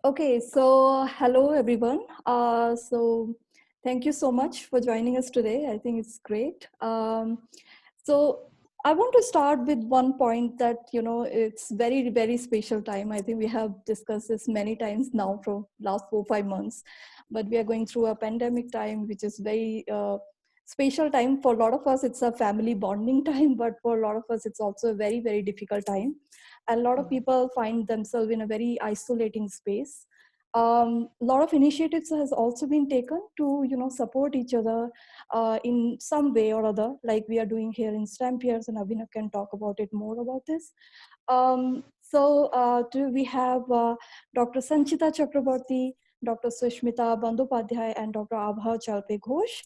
Okay, so hello everyone. Thank you so much for joining us today. I think it's great. So I want to start with one point that it's very special time. I think we have discussed this many times now for last 4 5 months, but we are going through a pandemic time, which is very special time for a lot of us. It's a family bonding time, but for a lot of us, it's also a very difficult time. And a lot of people find themselves in a very isolating space. A lot of initiatives has also been taken to support each other in some way or other, like we are doing here in Stampiers, and Abhinav can talk about it more about this. We have Dr. Sanchita Chakraborty, Dr. Sushmita Bandyopadhyay, and Dr. Abha Chalpe Ghosh,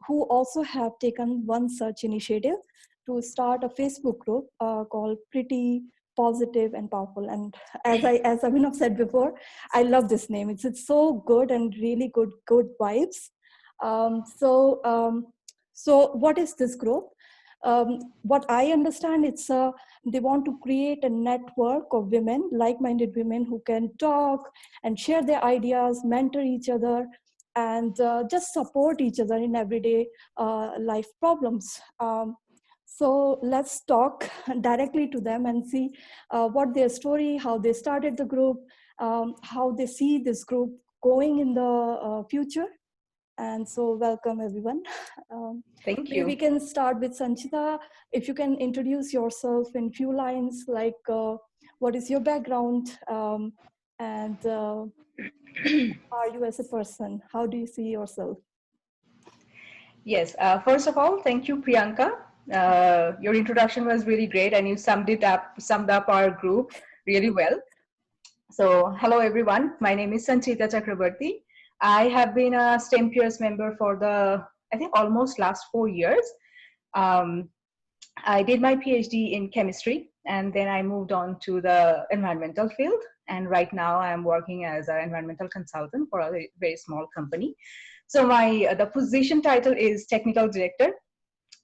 who also have taken one such initiative to start a Facebook group called Pretty Positive and Powerful. And as Abhinav said before, I love this name. It's so good and really good vibes. Um, so um, so what is this group? What I understand, they want to create a network of women, like-minded women who can talk and share their ideas, mentor each other, and just support each other in everyday life problems. So let's talk directly to them and see what their story, how they started the group, how they see this group going in the future. And so welcome everyone. Thank Maybe we you. can start with Sanchita. If you can introduce yourself in few lines, like what is your background, and who are you as a person? How do you see yourself? Yes, first of all, thank you, Priyanka. Your introduction was really great and you summed up our group really well. So, hello everyone. My name is Sanchita Chakrabarti. I have been a STEM Peers member for I think, almost last 4 years. Um, I did my PhD in chemistry and then I moved on to the environmental field. And right now I'm working as an environmental consultant for a very small company. So the position title is technical director.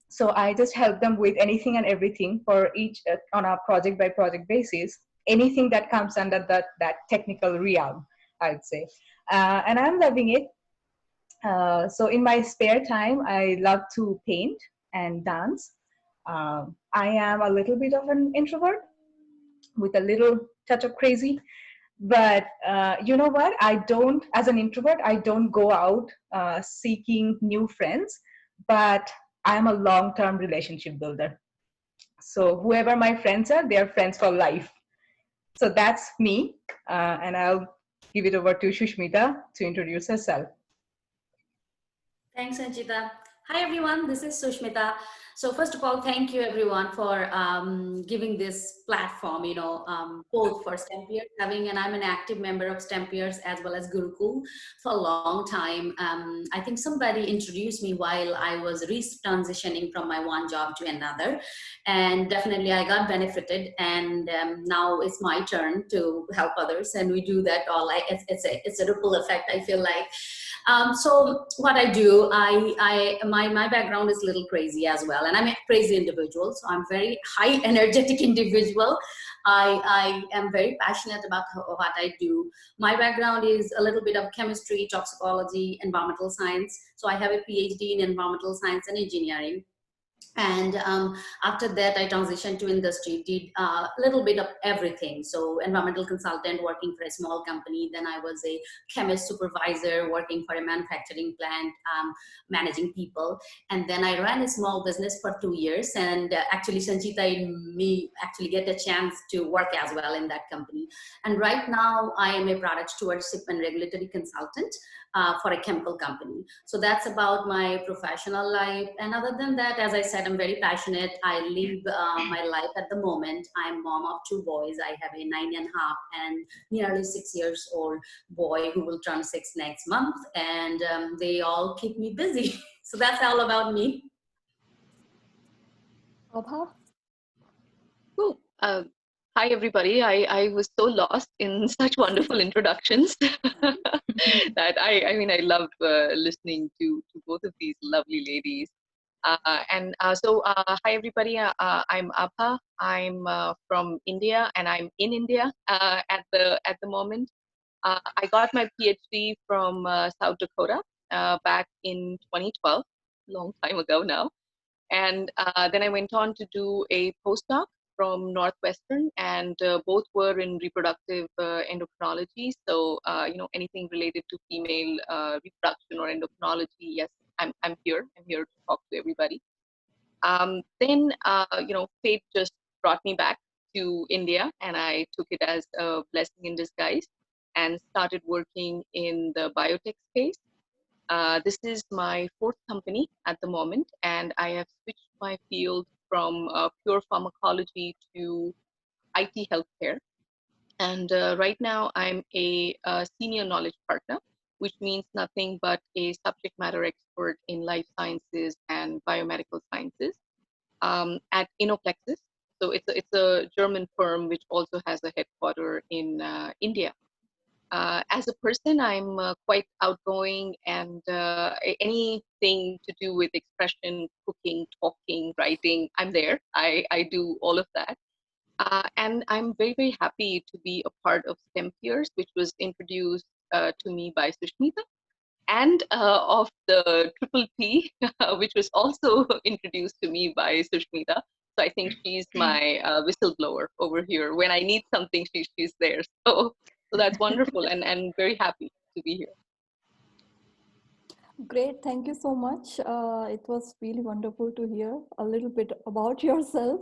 So I just help them with anything and everything for each on a project by project basis, anything that comes under that technical realm, I'd say. And I'm loving it. So in my spare time, I love to paint and dance. I am a little bit of an introvert with a little touch of crazy. But you know what? As an introvert, I don't go out seeking new friends, but I'm a long term relationship builder. So whoever my friends are, they're friends for life. So that's me. And I'll give it over to Shushmita to introduce herself. Thanks, Sanchita. Hi, everyone. This is Sushmita. So first of all, thank you everyone for giving this platform, both for STEMPeers having, and I'm an active member of STEMPeers as well as Gurukul for a long time. I think somebody introduced me while I was transitioning from my one job to another. And definitely I got benefited, and now it's my turn to help others. And we do that all. It's a ripple effect, I feel like. So what I do, my background is a little crazy as well, and I'm a crazy individual. So I'm very high energetic individual. I am very passionate about what I do. My background is a little bit of chemistry, toxicology, environmental science. So I have a PhD in environmental science and engineering. And after that I transitioned to industry, did a little bit of everything. So environmental consultant working for a small company, then I was a chemist supervisor working for a manufacturing plant, managing people, and then I ran a small business for 2 years. And actually Sanchita and me actually get a chance to work as well in that company. And right now I am a product stewardship and regulatory consultant for a chemical company. So that's about my professional life. And other than that, as I said, I'm very passionate. I live my life at the moment. I'm mom of two boys. I have a 9.5 and nearly 6 years old boy who will turn 6 next month. And they all keep me busy. So that's all about me. Abha? Oh, hi everybody. I was so lost in such wonderful introductions that I mean, I love listening to both of these lovely ladies. Hi everybody. I'm Abha. I'm from India, and I'm in India at the moment. I got my PhD from South Dakota back in 2012, long time ago now. And then I went on to do a postdoc from Northwestern, and both were in reproductive endocrinology. So, anything related to female reproduction or endocrinology, yes, I'm here. I'm here to talk to everybody. Then, fate just brought me back to India, and I took it as a blessing in disguise and started working in the biotech space. This is my fourth company at the moment, and I have switched my field from pure pharmacology to IT healthcare. And right now, I'm a senior knowledge partner, which means nothing but a subject matter expert in life sciences and biomedical sciences at Innoplexis. So it's a German firm which also has a headquarter in India. As a person, I'm quite outgoing, and anything to do with expression, cooking, talking, writing, I'm there. I do all of that. And I'm very, very happy to be a part of STEM Peers, which was introduced to me by Sushmita, and of the Triple T, which was also introduced to me by Sushmita. So I think she's my whistleblower over here. When I need something, she's there. So that's wonderful, and very happy to be here. Great, thank you so much. It was really wonderful to hear a little bit about yourself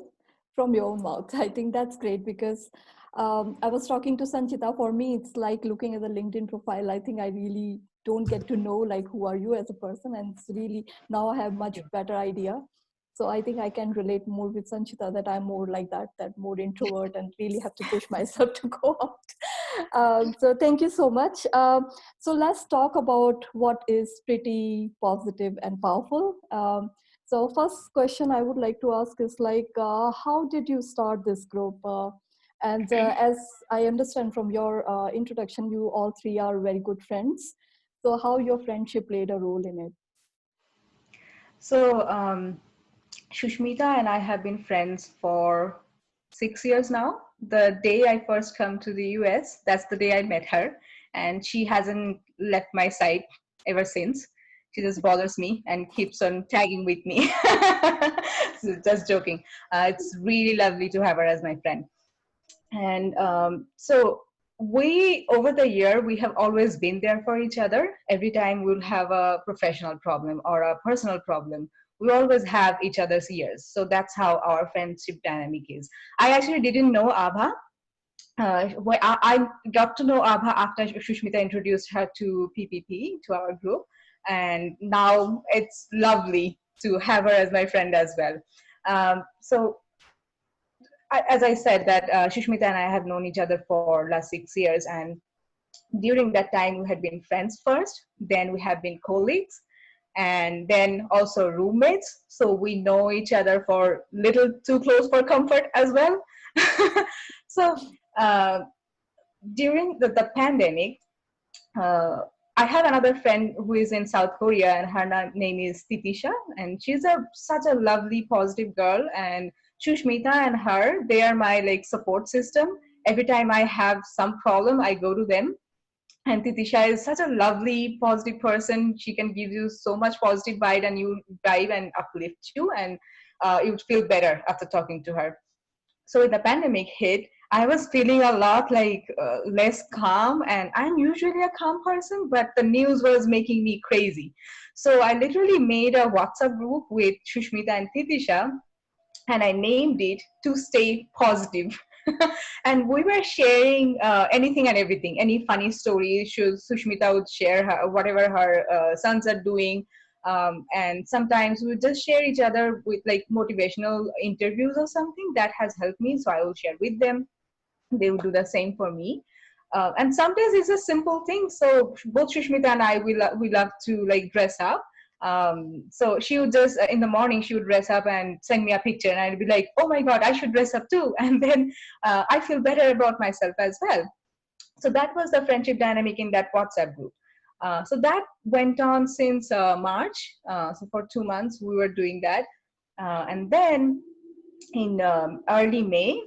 from your own mouth. I think that's great because I was talking to Sanchita. For me, it's like looking at the LinkedIn profile. I think I really don't get to know like who are you as a person, and it's really now I have much better idea. So I think I can relate more with Sanchita that I'm more like that more introvert and really have to push myself to go out. So thank you so much. So let's talk about what is pretty positive and powerful. So first question I would like to ask is like, how did you start this group? And as I understand from your introduction, you all three are very good friends. So how your friendship played a role in it? So Shushmita and I have been friends for 6 years now. The day I first come to the US, that's the day I met her, and she hasn't left my side ever since. She just bothers me and keeps on tagging with me. So just joking. It's really lovely to have her as my friend. And so we, over the year, we have always been there for each other. Every time we'll have a professional problem or a personal problem, we always have each other's ears. So that's how our friendship dynamic is. I actually didn't know Abha. I got to know Abha after Shushmita introduced her to PPP, to our group. And now it's lovely to have her as my friend as well. So as I said, that Shushmita and I have known each other for last 6 years, and during that time we had been friends first, then we have been colleagues, and then also roommates. So we know each other for little too close for comfort as well. So during the pandemic, I have another friend who is in South Korea, and her name is Titisha, and she's such a lovely, positive girl. And Shushmita and her, they are my like support system. Every time I have some problem, I go to them. And Titisha is such a lovely, positive person. She can give you so much positive vibe, and you vibe and uplift you, and you would feel better after talking to her. So when the pandemic hit, I was feeling a lot like less calm, and I'm usually a calm person, but the news was making me crazy. So I literally made a WhatsApp group with Shushmita and Titisha, and I named it To Stay Positive. And we were sharing anything and everything, any funny stories. Sushmita would share whatever her sons are doing. And sometimes we would just share each other with like motivational interviews or something that has helped me. So I will share with them. They would do the same for me. And sometimes it's a simple thing. So both Shushmita and I, we love to like dress up. So she would just in the morning she would dress up and send me a picture, and I'd be like, oh my god, I should dress up too. And then I feel better about myself as well. So that was the friendship dynamic in that WhatsApp group. So that went on since March. So for 2 months we were doing that. And then in early May,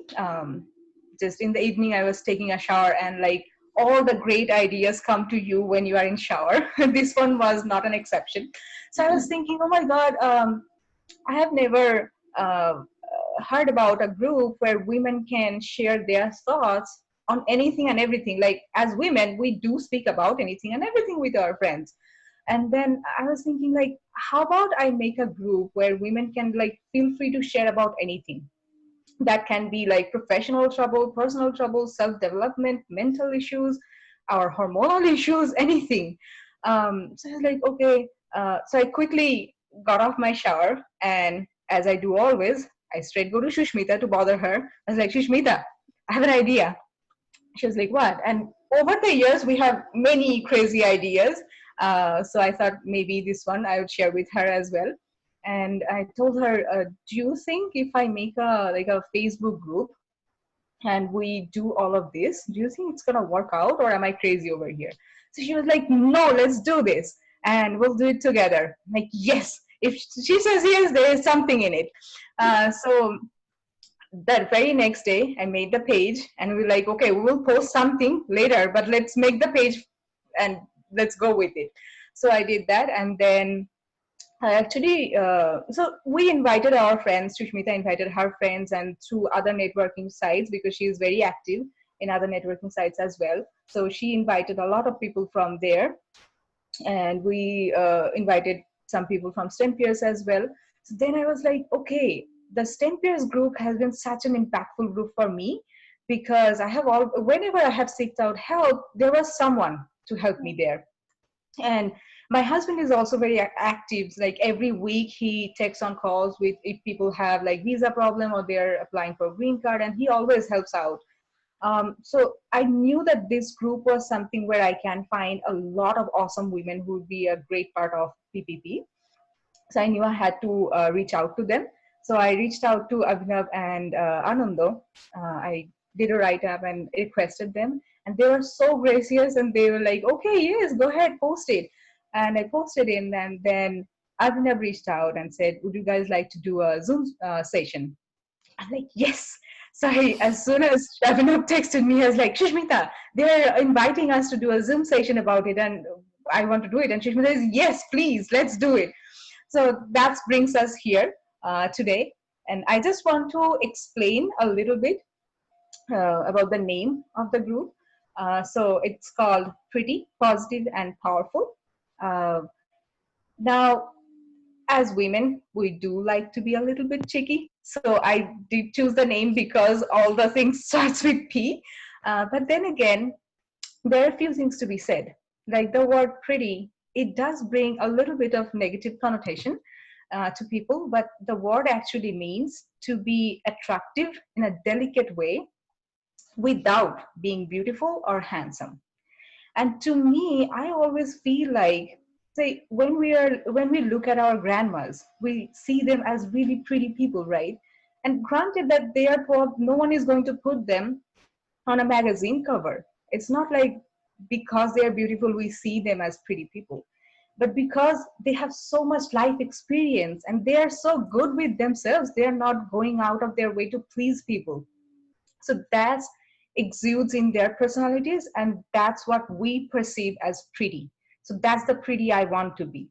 just in the evening, I was taking a shower, and like all the great ideas come to you when you are in shower. This one was not an exception. So I was thinking, oh my God, I have never heard about a group where women can share their thoughts on anything and everything. Like as women, we do speak about anything and everything with our friends. And then I was thinking, like, how about I make a group where women can like feel free to share about anything. That can be like professional trouble, personal trouble, self-development, mental issues, our hormonal issues, anything. So I was like, okay. So I quickly got off my shower, and as I do always, I straight go to Shushmita to bother her. I was like, Shushmita, I have an idea. She was like, what? And over the years, we have many crazy ideas. So I thought maybe this one I would share with her as well. And I told her, do you think if I make a Facebook group and we do all of this, do you think it's gonna work out, or am I crazy over here? So she was like, no, let's do this and we'll do it together. I'm like, yes, if she says yes, there is something in it. So that very next day I made the page, and we were like, okay, we will post something later, but let's make the page and let's go with it. So I did that, and then I actually, so we invited our friends. Sushmita invited her friends and through other networking sites, because she is very active in other networking sites as well. So she invited a lot of people from there, and we invited some people from STEM Peers as well. So then I was like, okay, the STEM Peers group has been such an impactful group for me, because I have whenever I have sought out help, there was someone to help me there. And my husband is also very active. Like every week he takes on calls with if people have like visa problem or they're applying for green card, and he always helps out. So I knew that this group was something where I can find a lot of awesome women who would be a great part of PPP. So I knew I had to reach out to them. So I reached out to Abhinav and Anando. I did a write-up and requested them. And they were so gracious, and they were like, okay, yes, go ahead, post it. And I posted in, and then Abhinav reached out and said, would you guys like to do a Zoom session? I'm like, yes. So as soon as Abhinav texted me, I was like, Shushmita, they're inviting us to do a Zoom session about it, and I want to do it. And Shushmita is, yes, please, let's do it. So that brings us here today. And I just want to explain a little bit about the name of the group. So it's called Pretty, Positive, and Powerful. Now, as women, we do like to be a little bit cheeky. So I did choose the name because all the things starts with P. But then again, there are a few things to be said. Like the word pretty, it does bring a little bit of negative connotation to people, but the word actually means to be attractive in a delicate way without being beautiful or handsome. And to me, I always feel like, say, when we look at our grandmas, we see them as really pretty people, right? And granted that they are poor, no one is going to put them on a magazine cover. It's not like because they are beautiful we see them as pretty people, but because they have so much life experience and they are so good with themselves, they are not going out of their way to please people. So that's exudes in their personalities, and that's what we perceive as pretty. So that's the pretty I want to be.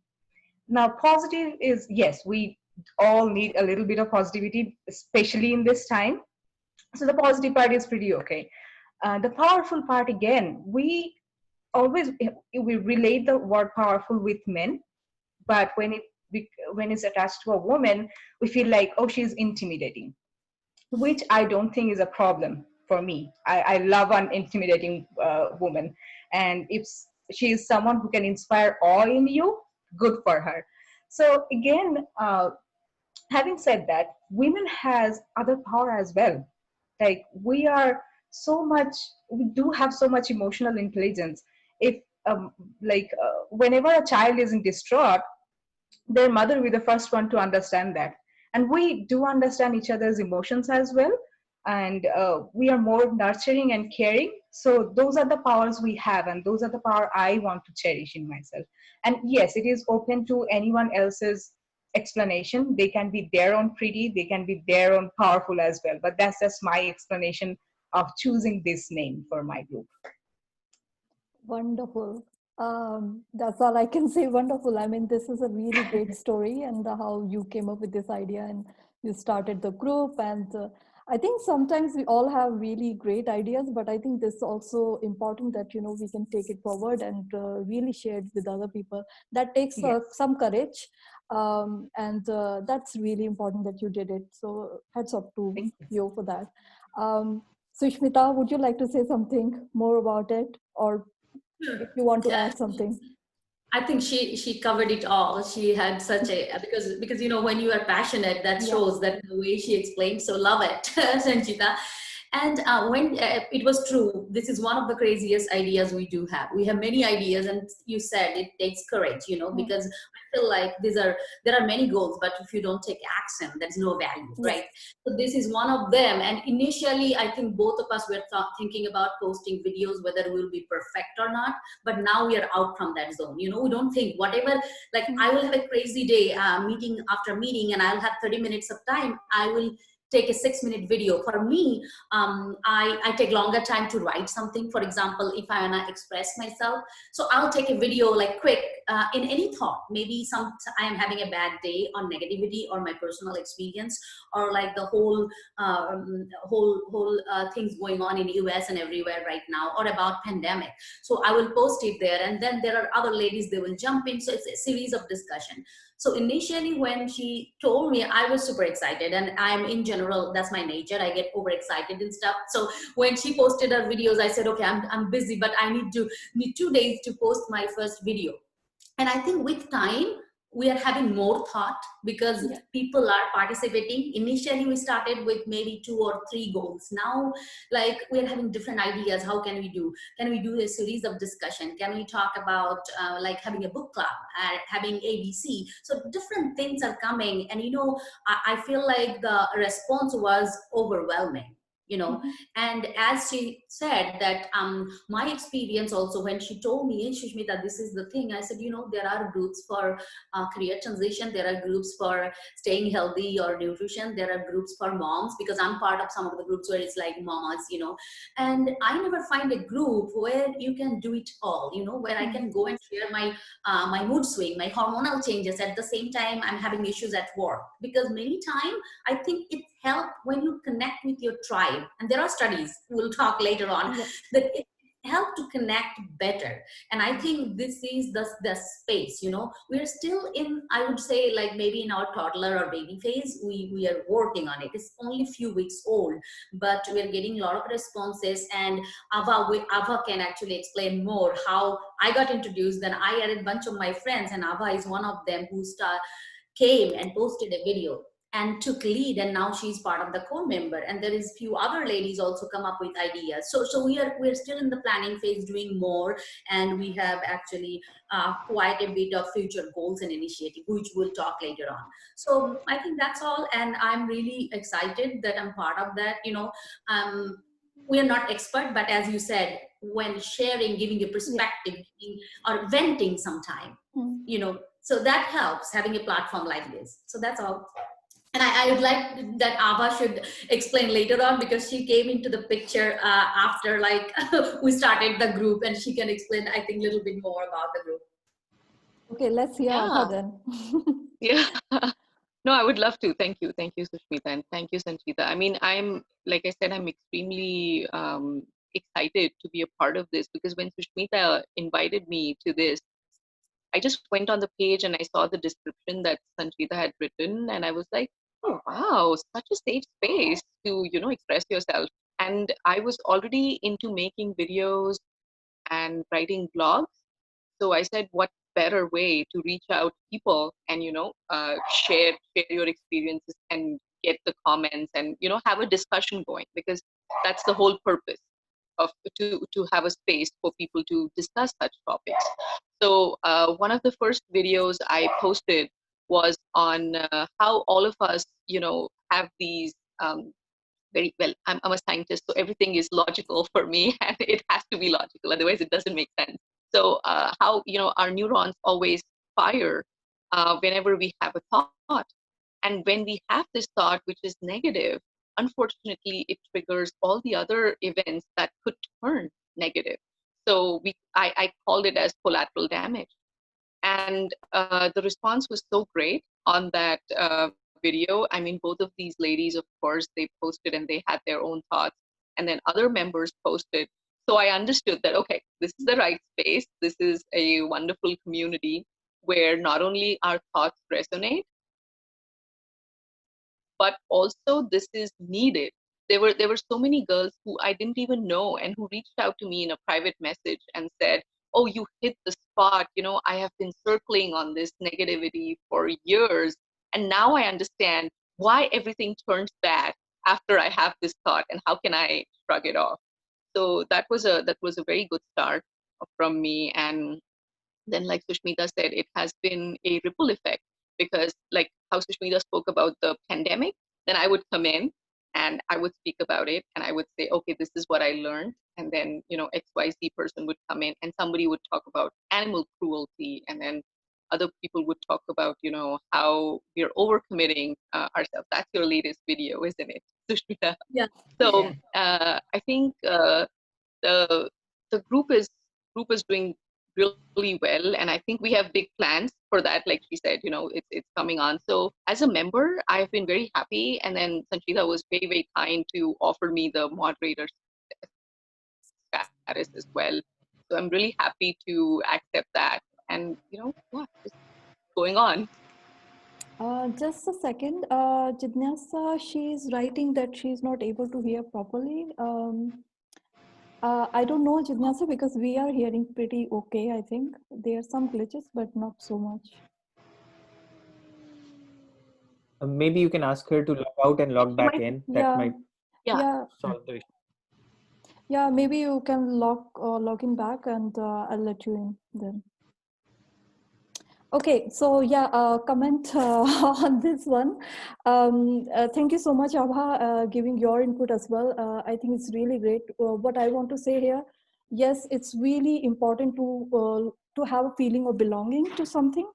Now positive is, yes, we all need a little bit of positivity, especially in this time. So the positive part is pretty okay. The powerful part, again, we always we relate the word powerful with men, but when it's attached to a woman, we feel like, oh, she's intimidating, which I don't think is a problem for me. I love an intimidating woman. And if she is someone who can inspire awe in you, good for her. So again, having said that, women has other power as well. Like we do have so much emotional intelligence. If whenever a child is in distraught, their mother will be the first one to understand that. And we do understand each other's emotions as well. And we are more nurturing and caring. So those are the powers we have, and those are the power I want to cherish in myself. And yes, it is open to anyone else's explanation. They can be their own pretty, they can be their own powerful as well. But that's just my explanation of choosing this name for my group. Wonderful. That's all I can say. Wonderful. I mean, this is a really great story, and how you came up with this idea and you started the group. And I think sometimes we all have really great ideas, but I think this is also important that we can take it forward and really share it with other people. That takes Yes. some courage, and that's really important that you did it. So hats off to Thank you. you for that. Sushmita, would you like to say something more about it, or if you want to Yeah, add something? I think she covered it all. She had such a because when you are passionate, that Yeah. shows that the way she explained. So love it, Sanchita. And when it was true, this is one of the craziest ideas we do have. We have many ideas, and you said it takes courage, Mm. because I feel like there are many goals, but if you don't take action, there's no value, Yes. right? So this is one of them. And initially, I think both of us were thinking about posting videos, whether we'll be perfect or not. But now we are out from that zone. We don't think whatever. Like Mm. I will have a crazy day, meeting after meeting, and I'll have 30 minutes of time. I will take a 6-minute video. For me, I take longer time to write something. For example, if I want to express myself, so I'll take a video like quick, in any thought. Maybe I am having a bad day on negativity or my personal experience, or like the whole things going on in US and everywhere right now, or about pandemic. So I will post it there, and then there are other ladies, they will jump in. So it's a series of discussion. So initially when she told me, I was super excited, and I'm in general, that's my nature, I get overexcited and stuff. So when she posted her videos, I said, okay, I'm busy, but I need 2 days to post my first video. And I think with time we are having more thought, because Yeah. people are participating. Initially we started with maybe 2 or 3 goals. Now, like, we're having different ideas. How can we do a series of discussion? Can we talk about like having a book club, having ABC? So different things are coming, and I feel like the response was overwhelming. Mhm. And as she said that, my experience also, when she told me, "Hey, Shushmita, this is the thing," I said, there are groups for career transition, there are groups for staying healthy or nutrition, there are groups for moms, because I'm part of some of the groups where it's like mamas, and I never find a group where you can do it all, where I can go and share my mood swing, my hormonal changes. At the same time, I'm having issues at work, because many times I think it helps when you connect with your tribe. And there are studies, we'll talk later on, Yeah. that it help to connect better. And I think this is the space. We're still in, I would say, like maybe in our toddler or baby phase. We are working on it. It's only a few weeks old, but we're getting a lot of responses. And Ava can actually explain more how I got introduced. Then I added a bunch of my friends, and Ava is one of them who came and posted a video and took lead, and now she's part of the core member. And there is few other ladies also come up with ideas. So we're still in the planning phase, doing more. And we have actually quite a bit of future goals and initiative, which we'll talk later on. So I think that's all, and I'm really excited that I'm part of that. We are not expert, but as you said, when sharing, giving a perspective, or venting sometime, Mm. so that helps, having a platform like this. So that's all. And I would like that Ava should explain later on, because she came into the picture after, like, we started the group, and she can explain, I think, a little bit more about the group. Okay, let's hear Ava Yeah, then. yeah. No, I would love to. Thank you, Sushmita, and thank you, Sanchita. I mean, like I said, I'm extremely excited to be a part of this, because when Sushmita invited me to this, I just went on the page and I saw the description that Sanchita had written, and I was like, oh wow, such a safe space to express yourself. And I was already into making videos and writing blogs, so I said, what better way to reach out to people and share your experiences and get the comments and have a discussion going, because that's the whole purpose of to have a space for people to discuss such topics. So one of the first videos I posted was on how all of us have these very well. I'm a scientist, so everything is logical for me, and it has to be logical, otherwise it doesn't make sense. So how our neurons always fire whenever we have a thought, and when we have this thought which is negative, unfortunately it triggers all the other events that could turn negative. So I called it as collateral damage. And the response was so great on that video. I mean, both of these ladies, of course, they posted and they had their own thoughts. And then other members posted. So I understood that, okay, this is the right space. This is a wonderful community where not only our thoughts resonate, but also this is needed. There were so many girls who I didn't even know and who reached out to me in a private message and said, oh, you hit the spot. You know, I have been circling on this negativity for years, and now I understand why everything turns bad after I have this thought, and how can I shrug it off. So that was a very good start from me. And then, like Sushmita said, it has been a ripple effect, because like how Sushmita spoke about the pandemic, then I would come in and I would speak about it and I would say, okay, this is what I learned. And then, XYZ person would come in and somebody would talk about animal cruelty. And then other people would talk about, how we're overcommitting ourselves. That's your latest video, isn't it, Sushmita? Yeah. So I think the the group is doing really well, and I think we have big plans for that. Like she said, it's coming on. So as a member, I've been very happy, and then Sanchita was very, very kind to offer me the moderator status as well. So I'm really happy to accept that, and just going on. Just a second, Jidnyasa, she's writing that she's not able to hear properly. I don't know, Jidnyasa, because we are hearing pretty okay, I think. There are some glitches, but not so much. Maybe you can ask her to log out and log back in. That might solve the issue. Yeah, maybe you can log in back, and I'll let you in then. Okay, so comment on this one. Thank you so much, Abha, giving your input as well. I think it's really great. What I want to say here, yes, it's really important to have a feeling of belonging to something.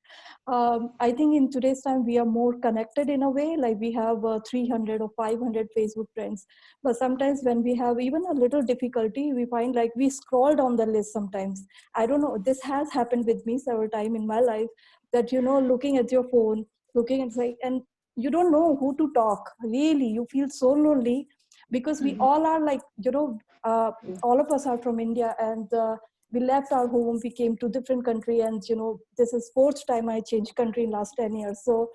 I think in today's time, we are more connected in a way, like we have 300 or 500 Facebook friends. But sometimes when we have even a little difficulty, we find like we scroll down the list sometimes. I don't know, this has happened with me several times in my life, that, looking at your phone, looking at like, and you don't know who to talk. Really, you feel so lonely, because we all are like, all of us are from India, and we left our home, we came to different country, and this is fourth time I changed country in last 10 years. So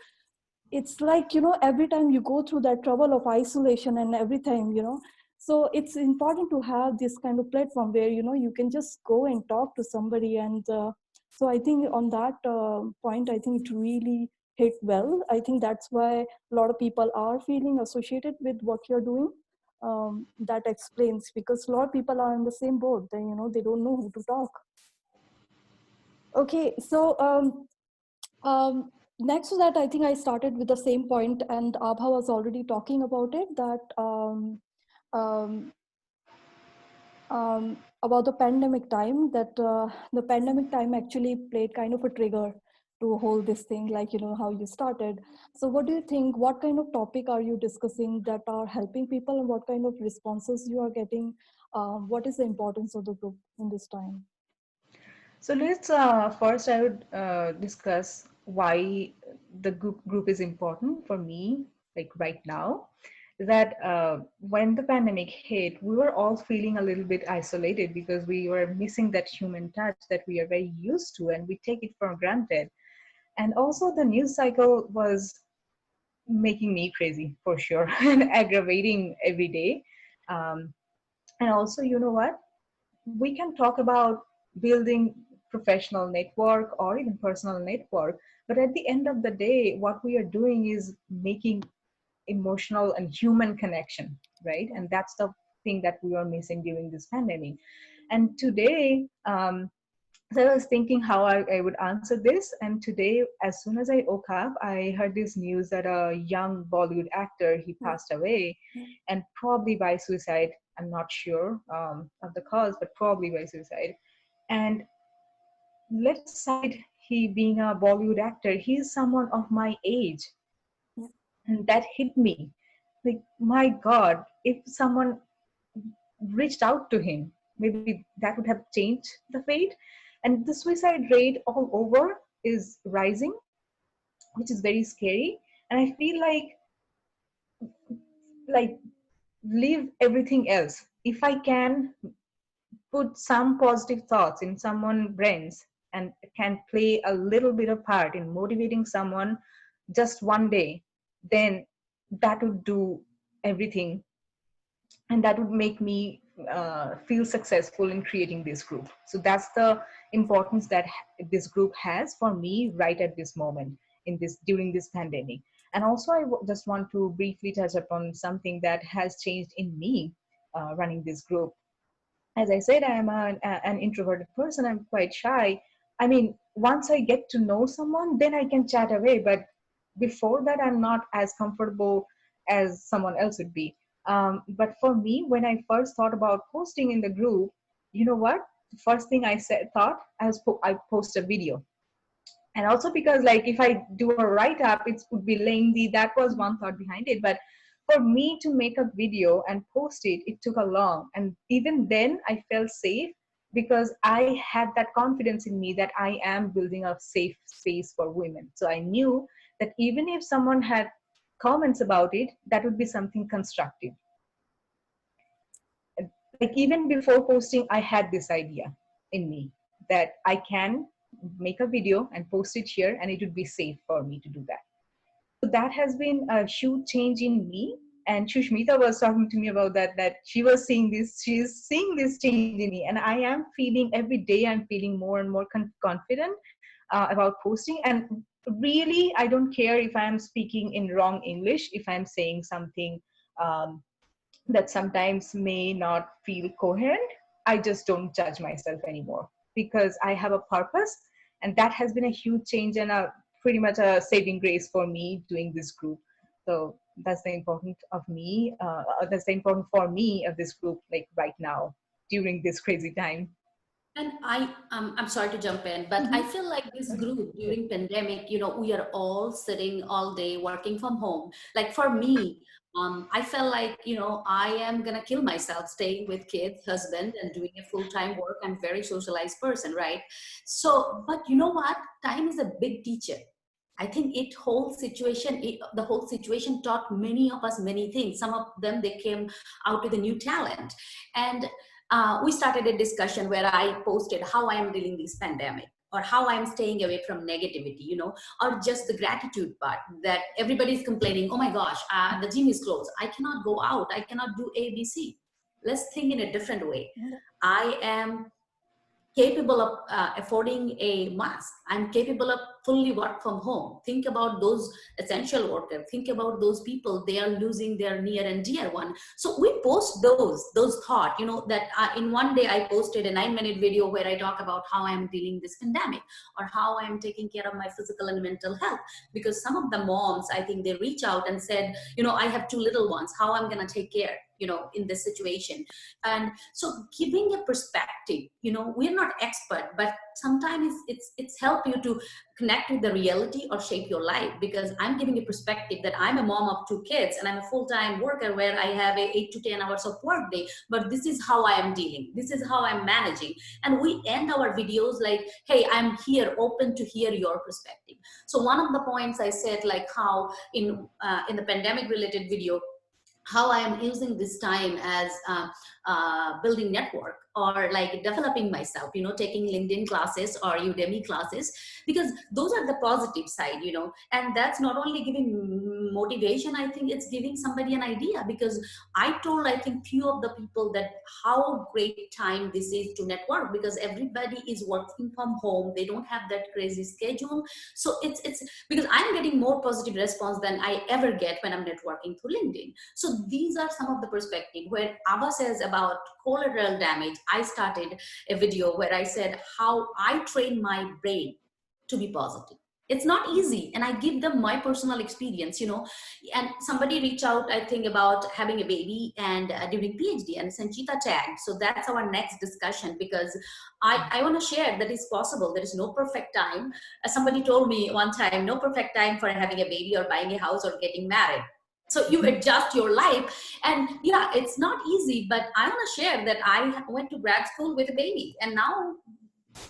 it's like, every time you go through that trouble of isolation, and every time, so it's important to have this kind of platform where, you can just go and talk to somebody. And so I think on that point, I think it really hit well. I think that's why a lot of people are feeling associated with what you're doing. That explains, because a lot of people are in the same boat. They, they don't know who to talk. Okay, so next to that, I think I started with the same point, and Abha was already talking about it, that about the pandemic time, that the pandemic time actually played kind of a trigger to hold this thing, like, how you started. So what do you think, what kind of topic are you discussing that are helping people, and what kind of responses you are getting? What is the importance of the group in this time? So let's first I would discuss why the group is important for me, like right now. That when the pandemic hit, we were all feeling a little bit isolated, because we were missing that human touch that we are very used to, and we take it for granted. And also the news cycle was making me crazy for sure, and aggravating every day. Um, and also, you know what? We can talk about building professional network or even personal network, but at the end of the day, what we are doing is making emotional and human connection, right? And that's the thing that we are missing during this pandemic. And today, so I was thinking how I would answer this. And today, as soon as I woke up, I heard this news that a young Bollywood actor, he passed away, and probably by suicide. I'm not sure of the cause, but probably by suicide. And let's aside he being a Bollywood actor, he's someone of my age. And that hit me. Like, my God, if someone reached out to him, maybe that would have changed the fate. And the suicide rate all over is rising, which is very scary. And I feel like leave everything else. If I can put some positive thoughts in someone's brains and can play a little bit of part in motivating someone just one day, then that would do everything, and that would make me feel successful in creating this group. So that's the importance that this group has for me right at this moment, in this during this pandemic. And also just want to briefly touch upon something that has changed in me running this group. As I said, I am an introverted person. I'm quite shy. I mean, once I get to know someone, then I can chat away. But before that, I'm not as comfortable as someone else would be. But for me, when I first thought about posting in the group, you know what? The first thing I I post a video. And also because like if I do a write-up, it would be lengthy. That was one thought behind it. But for me to make a video and post it, it took a long. And even then I felt safe because I had that confidence in me that I am building a safe space for women. So I knew that even if someone had comments about it, that would be something constructive. Like even before posting, I had this idea in me that I can make a video and post it here and it would be safe for me to do that. So that has been a huge change in me. And Shushmita was talking to me about that she was seeing this, she's seeing this change in me. And I am feeling every day, I'm feeling more and more confident about posting. And really, I don't care if I'm speaking in wrong English, if I'm saying something that sometimes may not feel coherent. I just don't judge myself anymore because I have a purpose. And that has been a huge change and pretty much a saving grace for me doing this group. So that's the important of me. That's the important for me of this group, like right now during this crazy time. And I'm sorry to jump in, but I feel like this group during pandemic, we are all sitting all day working from home. Like for me, I felt like, I am going to kill myself staying with kids, husband, and doing a full-time work. I'm a very socialized person, right? So, but you know what? Time is a big teacher. I think the whole situation taught many of us many things. Some of them, they came out with a new talent. And we started a discussion where I posted how I am dealing this pandemic, or how I'm staying away from negativity, or just the gratitude part that everybody's complaining, oh my gosh, the gym is closed. I cannot go out. I cannot do ABC. Let's think in a different way. I am capable of affording a mask. I'm capable of fully work from home. Think about those essential workers. Think about those people, they are losing their near and dear one. So we post those thoughts, that in one day I posted a 9-minute video where I talk about how I'm dealing this pandemic, or how I'm taking care of my physical and mental health. Because some of the moms, I think they reach out and said, I have 2 little ones, how I'm going to take care, in this situation. And so giving a perspective, we're not expert, but sometimes it's help you to connect with the reality or shape your life. Because I'm giving a perspective that I'm a mom of 2 kids and I'm a full-time worker where I have 8 to 10 hours of work day, but this is how I am dealing. This is how I'm managing. And we end our videos like, hey, I'm here open to hear your perspective. So one of the points I said, like how in the pandemic related video, how I am using this time as building network, or like developing myself, taking LinkedIn classes or Udemy classes, because those are the positive side, and that's not only giving motivation, I think it's giving somebody an idea. Because I told, I think, few of the people that how great time this is to network, because everybody is working from home. They don't have that crazy schedule. So it's because I'm getting more positive response than I ever get when I'm networking through LinkedIn. So these are some of the perspective where Abha says about collateral damage. I started a video where I said how I train my brain to be positive. It's not easy. And I give them my personal experience, and somebody reached out, I think, about having a baby and during PhD, and Sanchita tagged. So that's our next discussion, because I want to share that it's possible. There is no perfect time. Somebody told me one time, no perfect time for having a baby or buying a house or getting married. So you adjust your life. And yeah, it's not easy, but I want to share that I went to grad school with a baby, and now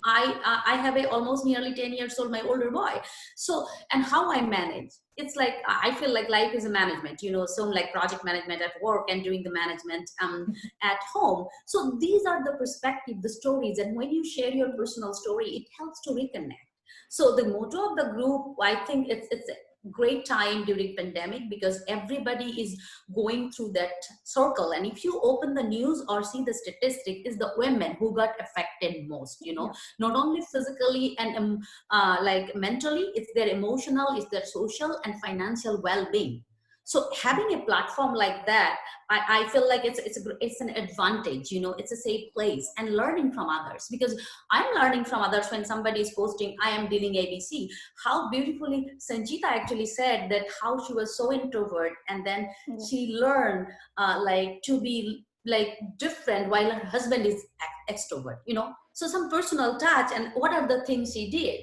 I have a almost nearly 10 years old, my older boy. So, and how I manage, it's like, I feel like life is a management, you know, so like project management at work and doing the management at home. So these are the perspective, the stories. And when you share your personal story, it helps to reconnect. So the motto of the group, I think it's a great time during pandemic, because everybody is going through that circle. And if you open the news or see the statistic, is the women who got affected most, you know, not only physically and like mentally, it's their emotional, it's their social and financial well-being. So having a platform like that, I feel like it's an advantage, you know, it's a safe place, and learning from others, because I'm learning from others. When somebody is posting, I am dealing ABC, how beautifully Sanchita actually said that how she was so introvert, and then she learned like to be like different while her husband is extrovert, you know. So some personal touch, and what are the things she did.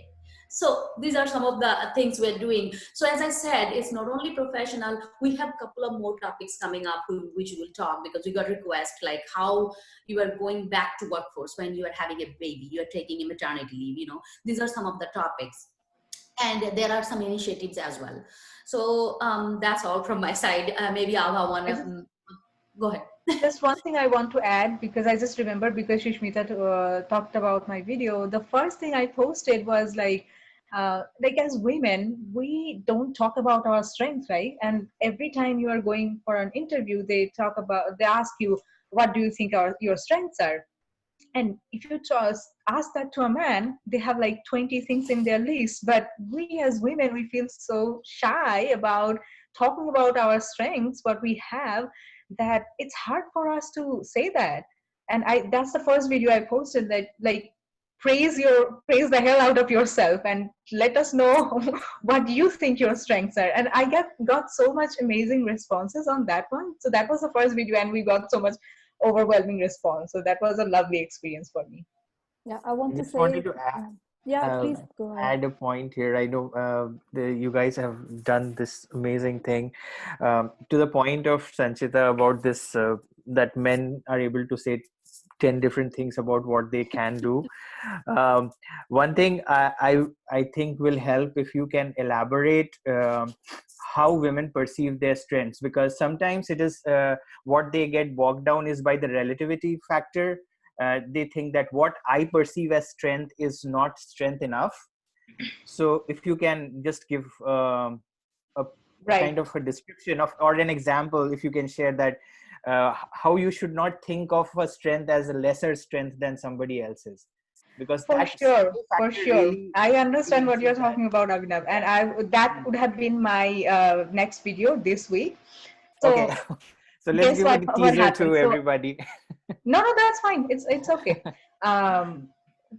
So these are some of the things we're doing. So as I said, it's not only professional. We have a couple of more topics coming up which we'll talk, because we got requests like how you are going back to workforce when you are having a baby, you are taking a maternity leave, you know. These are some of the topics. And there are some initiatives as well. So that's all from my side. Maybe Ava wanna go ahead. Just one thing I want to add, because I just remember, because Sushmita talked about my video, the first thing I posted was like as women, we don't talk about our strengths, right? And every time you are going for an interview, they ask you, what do you think your strengths are? And if you just ask that to a man, they have like 20 things in their list. But we as women, we feel so shy about talking about our strengths, what we have, that it's hard for us to say that. And that's the first video I posted, that like praise the hell out of yourself and let us know what you think your strengths are. And I got so much amazing responses on that one. So that was the first video, and we got so much overwhelming response. So that was a lovely experience for me. Yeah, I want to just say. wanted to add, yeah, please go ahead. Add a point here. I know you guys have done this amazing thing to the point of Sanchita about this, that men are able to say 10 different things about what they can do. One thing I think will help if you can elaborate how women perceive their strengths, because sometimes it is what they get bogged down is by the relativity factor. They think that what I perceive as strength is not strength enough. So if you can just give a kind of a description of, or an example, if you can share that, how you should not think of a strength as a lesser strength than somebody else's. Because for sure, really, I understand what you're talking about, Abhinav, and that would have been my next video this week. So, okay. So let's give a teaser to everybody. No, that's fine. It's okay.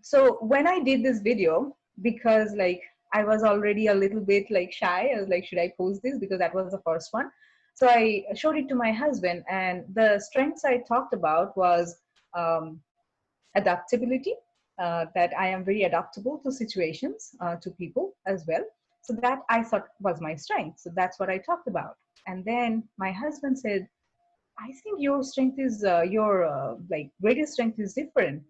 So when I did this video, because like I was already a little bit like shy, I was like, should I post this? Because that was the first one. So I showed it to my husband, and the strengths I talked about was adaptability, that I am very adaptable to situations, to people as well. So that I thought was my strength. So that's what I talked about. And then my husband said, I think your strength is your like greatest strength is different.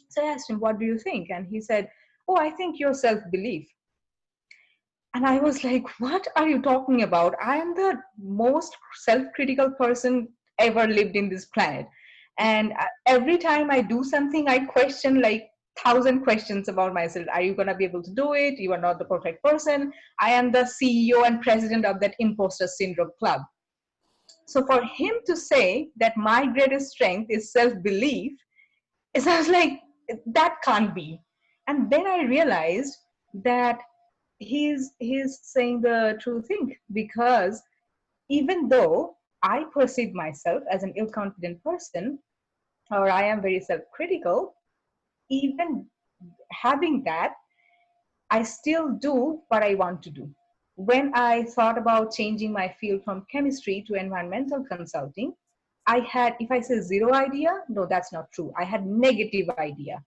So I asked him, what do you think? And he said, oh, I think your self-belief. And I was like, what are you talking about? I am the most self-critical person ever lived in this planet. And every time I do something, I question like 1,000 questions about myself. Are you going to be able to do it? You are not the perfect person. I am the CEO and president of that imposter syndrome club. So for him to say that my greatest strength is self-belief, I was like, that can't be. And then I realized that he's saying the true thing, because even though I perceive myself as an ill-confident person, or I am very self-critical, even having that, I still do what I want to do. When I thought about changing my field from chemistry to environmental consulting, I had, if I say zero idea, no, that's not true. I had negative idea.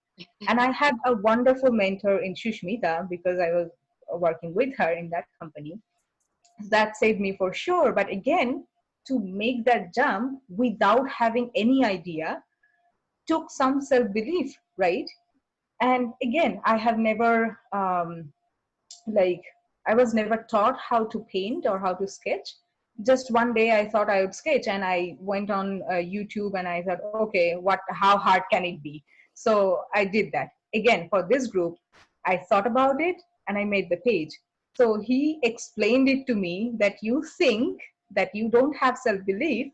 And I had a wonderful mentor in Sushmita, because I was working with her in that company. That saved me for sure. But again, to make that jump without having any idea took some self-belief, right? And again, I have never like I was never taught how to paint or how to sketch. Just one day I thought I would sketch, and I went on YouTube and I thought, okay, how hard can it be? So I did that. Again, for this group, I thought about it and I made the page. So he explained it to me that you think that you don't have self-belief,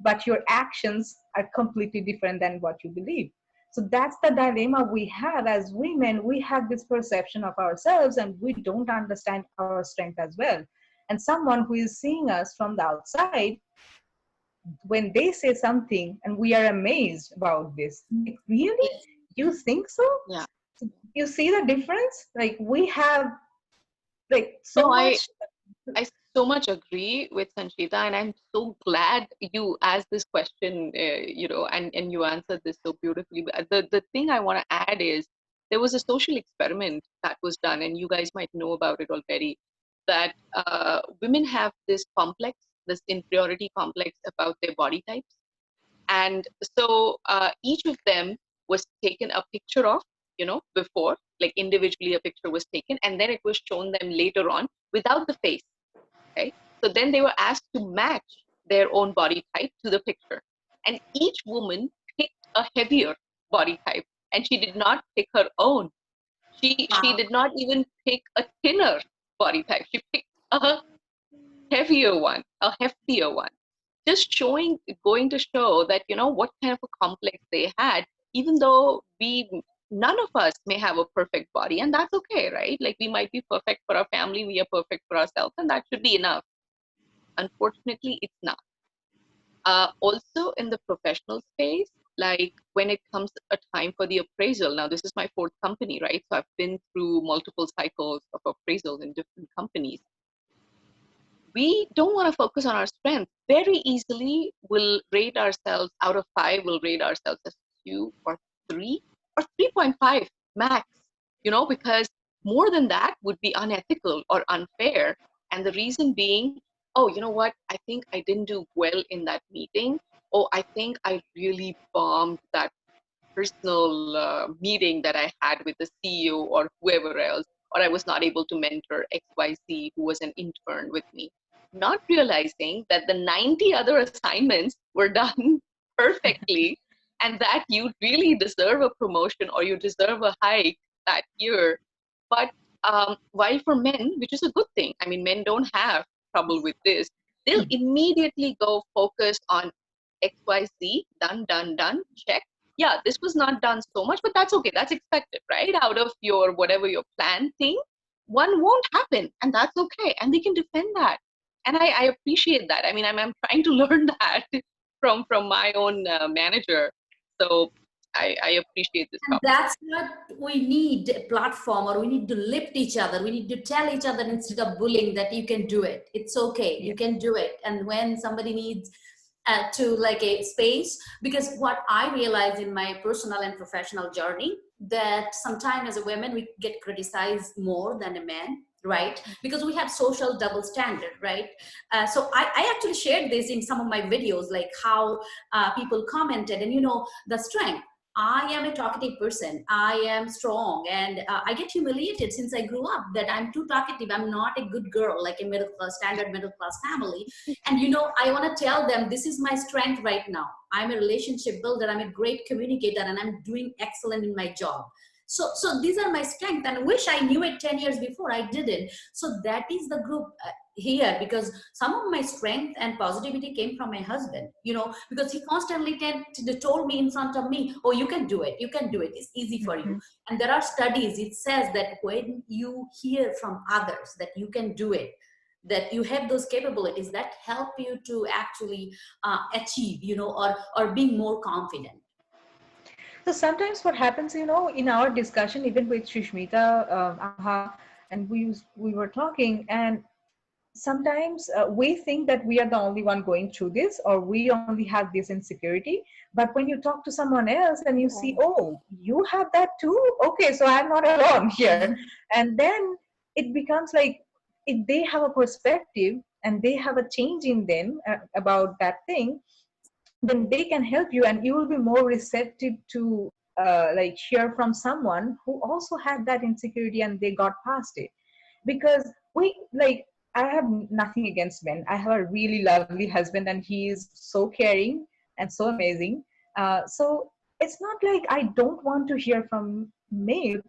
but your actions are completely different than what you believe. So that's the dilemma we have as women. We have this perception of ourselves and we don't understand our strength as well. And someone who is seeing us from the outside, when they say something and we are amazed about this, like, really? You think so? Yeah. You see the difference? Like, we have like so No, much. I so much agree with Sanchita, and I'm so glad you asked this question, and you answered this so beautifully. But the thing I want to add is there was a social experiment that was done, and you guys might know about it already, that women have this complex, this inferiority complex about their body types. And so each of them was taken a picture of, before, like individually a picture was taken, and then it was shown them later on without the face. Okay. So then they were asked to match their own body type to the picture. And each woman picked a heavier body type, and she did not pick her own. She did not even pick a thinner body type. She picked a heavier one, a heftier one. Just going to show that, what kind of a complex they had, even though none of us may have a perfect body, and that's okay, right? Like, we might be perfect for our family, we are perfect for ourselves, and that should be enough. Unfortunately, it's not. Also, in the professional space, like when it comes a time for the appraisal, now this is my 4th company, right? So I've been through multiple cycles of appraisals in different companies. We don't want to focus on our strength. Very easily, we'll rate ourselves out of 5, we'll rate ourselves as 2 or 3 or 3.5 max, because more than that would be unethical or unfair. And the reason being, oh, you know what? I think I didn't do well in that meeting. Oh, I think I really bombed that personal meeting that I had with the CEO or whoever else, or I was not able to mentor XYZ who was an intern with me. Not realizing that the 90 other assignments were done perfectly and that you really deserve a promotion or you deserve a hike that year. But while for men, which is a good thing, I mean, men don't have trouble with this, they'll immediately go focus on XYZ, done, check. Yeah, this was not done so much, but that's okay. That's expected, right? Out of your whatever your plan thing, one won't happen, and that's okay. And they can defend that. And I appreciate that. I mean, I'm trying to learn that from my own manager. So I appreciate this And topic. that's what we need, a platform, or we need to lift each other. We need to tell each other instead of bullying that you can do it. It's okay. You can do it. And when somebody needs to like a space, because what I realized in my personal and professional journey, that sometimes as a woman, we get criticized more than a man, right? Because we have social double standard, right? So I actually shared this in some of my videos, like how people commented, and the strength. I am a talkative person. I am strong, and I get humiliated since I grew up that I'm too talkative. I'm not a good girl, like a standard middle class family. And I want to tell them this is my strength right now. I'm a relationship builder. I'm a great communicator, and I'm doing excellent in my job. So these are my strengths, and I wish I knew it 10 years before. I didn't. So that is the group here, because some of my strength and positivity came from my husband, because he constantly told me in front of me, oh, you can do it, it's easy for you. And there are studies, it says that when you hear from others that you can do it, that you have those capabilities, that help you to actually achieve, or being more confident. So sometimes what happens, in our discussion, even with Shushmita, Abha, and we were talking, and sometimes we think that we are the only one going through this, or we only have this insecurity. But when you talk to someone else and you see, oh, you have that too? Okay, so I'm not alone here. And then it becomes like, if they have a perspective and they have a change in them about that thing, then they can help you, and you will be more receptive to like hear from someone who also had that insecurity and they got past it. Because we like, I have nothing against men. I have a really lovely husband and he is so caring and so amazing. So it's not like I don't want to hear from male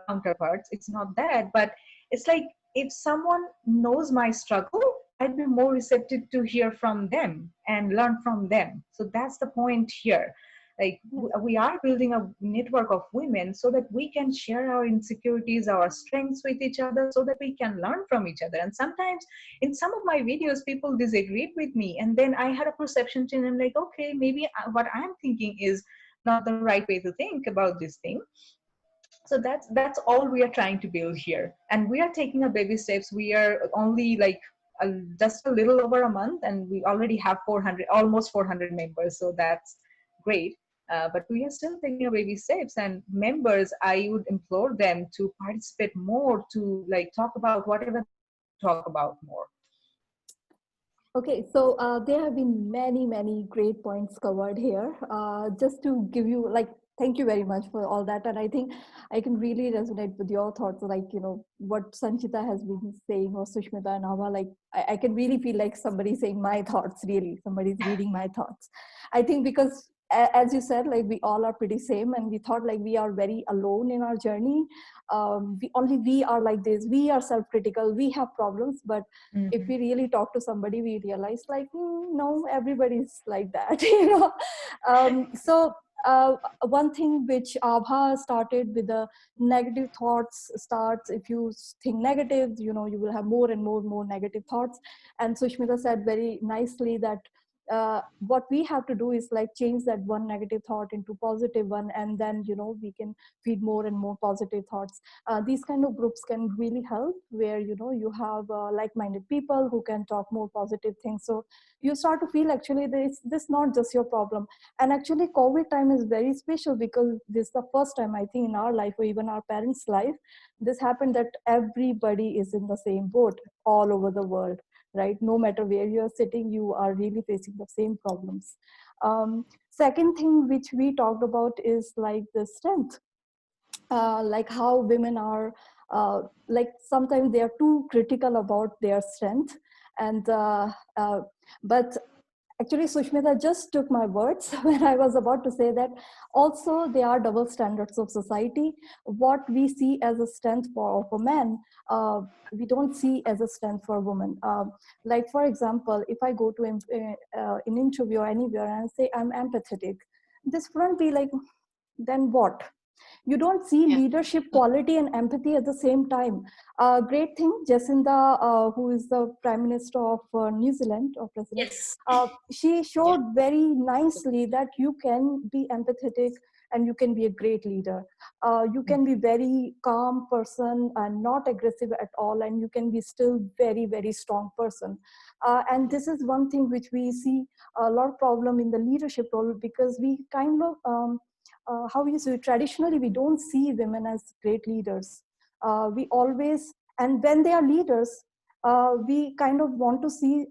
counterparts, it's not that, but it's like if someone knows my struggle, I'd be more receptive to hear from them and learn from them. So that's the point here. Like we are building a network of women so that we can share our insecurities, our strengths with each other, so that we can learn from each other. And sometimes in some of my videos, people disagreed with me, and then I had a perception change. I'm like, okay, maybe what I'm thinking is not the right way to think about this thing. So that's all we are trying to build here, and we are taking a baby steps. We are only like just a little over a month, and we already have 400, almost 400 members, so that's great. But we are still taking a baby steps, and members, I would implore them to participate more, to like talk about whatever talk about more. Okay, so there have been many great points covered here. Just to give you, like, thank you very much for all that. And I think I can really resonate with your thoughts, like, you know, what Sanchita has been saying, or Sushmita and Ava, like, I can really feel like somebody saying my thoughts, really. Somebody's reading my thoughts. I think because, as you said, like, we all are pretty same, and we thought like we are very alone in our journey. We are like this, we are self-critical, we have problems, but if we really talk to somebody, we realize like, no, everybody's like that. You know. So one thing which Abha started with, the negative thoughts starts. If you think negative, you know, you will have more and more negative thoughts. And Sushmita said very nicely that what we have to do is like change that one negative thought into positive one, and then, you know, we can feed more and more positive thoughts. These kind of groups can really help, where, you know, you have like-minded people who can talk more positive things. So you start to feel actually this not just your problem. And actually COVID time is very special, because this is the first time, I think, in our life, or even our parents' life, this happened, that everybody is in the same boat all over the world, right? No matter where you are sitting, you are really facing the same problems. Second thing which we talked about is like the strength, like how women are, like sometimes they are too critical about their strength. And but actually, Sushmita just took my words when I was about to say that also there are double standards of society. What we see as a strength for a man, we don't see as a strength for women. Like, for example, if I go to an interview or anywhere and say I'm empathetic, this wouldn't be like, then what? You don't see leadership quality and empathy at the same time. Great thing, Jacinda, who is the Prime Minister of New Zealand, or President, Yes. she showed very nicely that you can be empathetic and you can be a great leader. You can be very calm person and not aggressive at all, and you can be still very strong person. And this is one thing which we see a lot of problem in the leadership role, because we kind of how you say, traditionally we don't see women as great leaders. We always, and when they are leaders, we kind of want to see,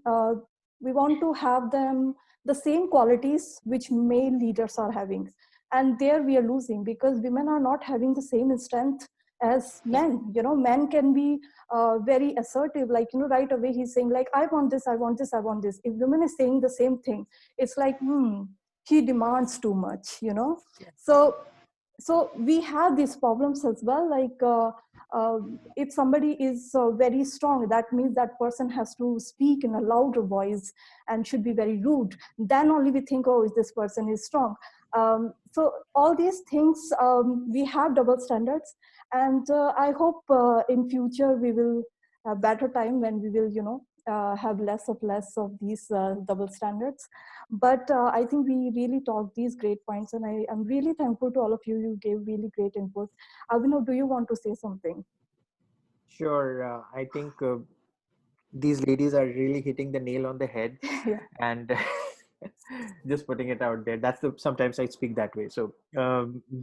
we want to have them the same qualities which male leaders are having. And there we are losing, because women are not having the same strength as men. You know, men can be very assertive, like, you know, right away he's saying like, I want this, I want this, I want this. If women is saying the same thing, it's like, he demands too much, you know. So we have these problems as well. Like if somebody is very strong, that means that person has to speak in a louder voice and should be very rude. Then only we think, oh, this person is strong. So all these things, we have double standards, and I hope in future we will have better time when we will, you know, have less of these double standards. But I think we really talked these great points, and I am really thankful to all of you. You gave really great inputs. Avino, do you want to say something? Sure. I think these ladies are really hitting the nail on the head. Yeah. And just putting it out there. That's sometimes I speak that way. So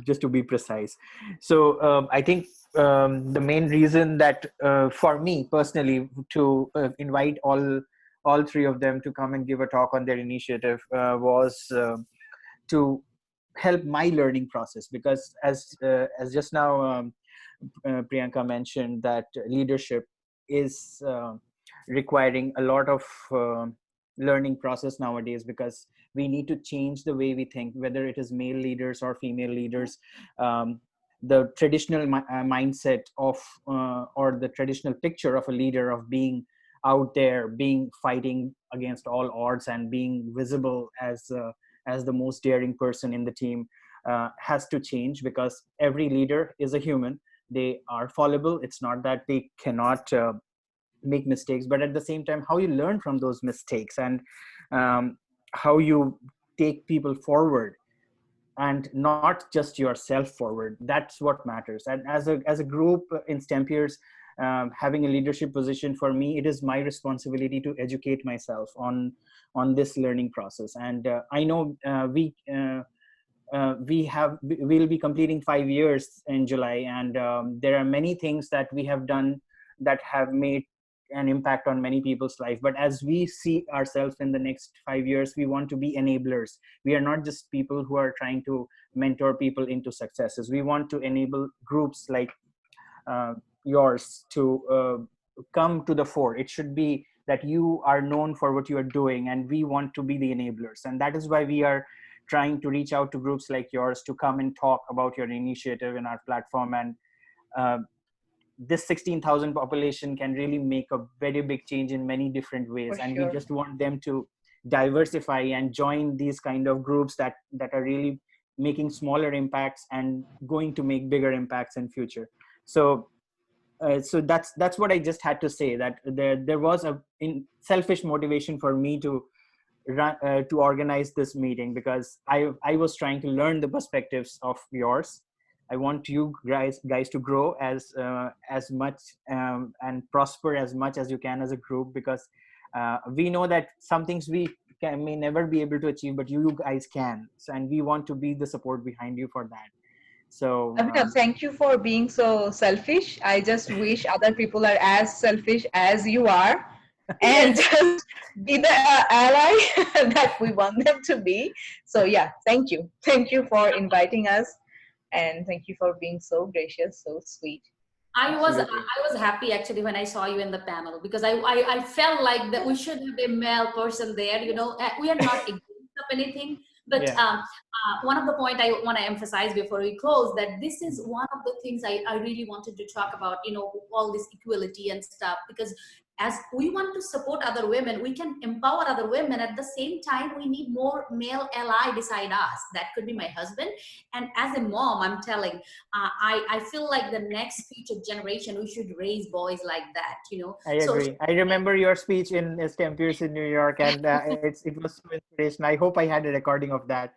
just to be precise. So I think the main reason that for me personally to invite all all three of them to come and give a talk on their initiative was to help my learning process, because as just now Priyanka mentioned, that leadership is requiring a lot of learning process nowadays, because we need to change the way we think, whether it is male leaders or female leaders. The traditional mindset of or the traditional picture of a leader, of being out there, being fighting against all odds and being visible as the most daring person in the team, has to change, because every leader is a human. They are fallible. It's not that they cannot make mistakes, but at the same time, how you learn from those mistakes, and how you take people forward, and not just yourself forward. That's what matters. And as a group in Stempeers, having a leadership position, for me, it is my responsibility to educate myself on this learning process. And I know we'll be completing 5 years in July, and there are many things that we have done that have made an impact on many people's life. But as we see ourselves in the next 5 years, we want to be enablers. We are not just people who are trying to mentor people into successes. We want to enable groups like yours to come to the fore. It should be that you are known for what you are doing, and we want to be the enablers. And that is why we are trying to reach out to groups like yours to come and talk about your initiative in our platform. And this 16,000 population can really make a very big change in many different ways. For and sure. We just want them to diversify and join these kind of groups that are really making smaller impacts and going to make bigger impacts in future. So that's what I just had to say, that there was a selfish motivation for me to organize this meeting, because I was trying to learn the perspectives of yours. I want you guys to grow as much and prosper as much as you can as a group, because we know that some things we may never be able to achieve, but you guys can. So, and we want to be the support behind you for that. So Abhinav, thank you for being so selfish. I just wish other people are as selfish as you are, and just be the ally that we want them to be. So yeah, thank you. Thank you for inviting us, and thank you for being so gracious, so sweet. I was Absolutely. happy actually when I saw you in the panel, because I felt like that we should have a male person there. You know, we are not against of anything, but Yeah. one of the point I want to emphasize before we close, that this is one of the things I really wanted to talk about. You know, all this equality and stuff, because as we want to support other women, we can empower other women. At the same time, we need more male ally beside us. That could be my husband. And as a mom, I'm telling, I feel like the next future generation, we should raise boys like that, you know. I So agree. I remember your speech in Stempeers in New York, and it was so inspirational. I hope I had a recording of that.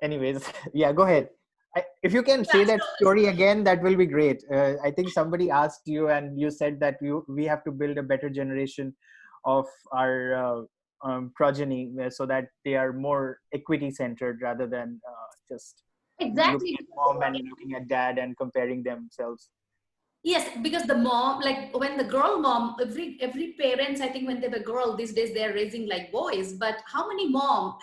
Anyways, yeah, go ahead. If you can say that story again, that will be great. I think somebody asked you, and you said that we have to build a better generation of our progeny, so that they are more equity centered rather than just looking exactly. at mom and looking at dad and comparing themselves. Yes, because the mom, like when the girl mom, every parents, I think when they were girl these days, they're raising like boys. But how many boys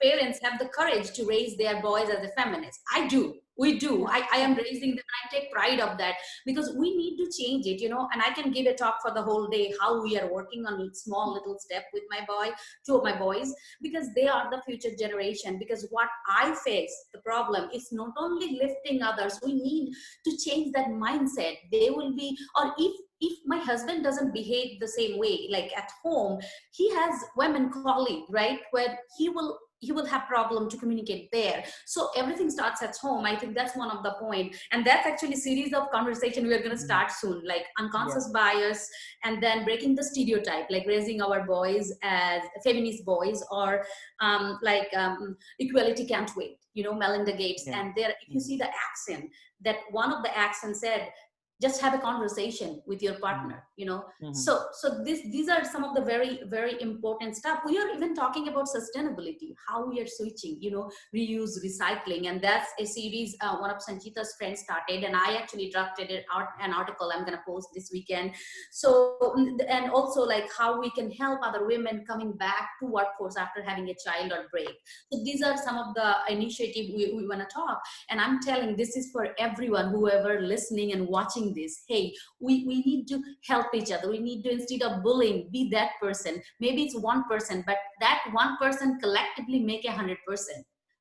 parents have the courage to raise their boys as a feminist? I do. We do. I am raising them. I take pride of that, because we need to change it, you know. And I can give a talk for the whole day how we are working on a small little step with my boy, two of my boys, because they are the future generation. Because what I face, the problem is not only lifting others, we need to change that mindset. They will be, or if my husband doesn't behave the same way, like at home, he has women colleague, right, where he will have problem to communicate there. So everything starts at home. I think that's one of the point, and that's actually series of conversation we are going to start soon, like Yeah. unconscious bias, and then breaking the stereotype, like raising our boys as feminist boys, or equality can't wait, you know, Melinda Gates. Yeah. And there, if you see the accent, that one of the accents said, just have a conversation with your partner, you know. Mhm. So these are some of the very, very important stuff. We are even talking about sustainability, how we are switching, you know, reuse, recycling. And that's a series one of Sanchita's friends started, and I actually drafted an article I'm going to post this weekend. So, and also like how we can help other women coming back to workforce after having a child or break. So these are some of the initiative we want to talk. And I'm telling, this is for everyone, whoever listening and watching this. Hey, we need to help each other. We need to, instead of bullying, be that person. Maybe it's one person, but that one person collectively make 100%.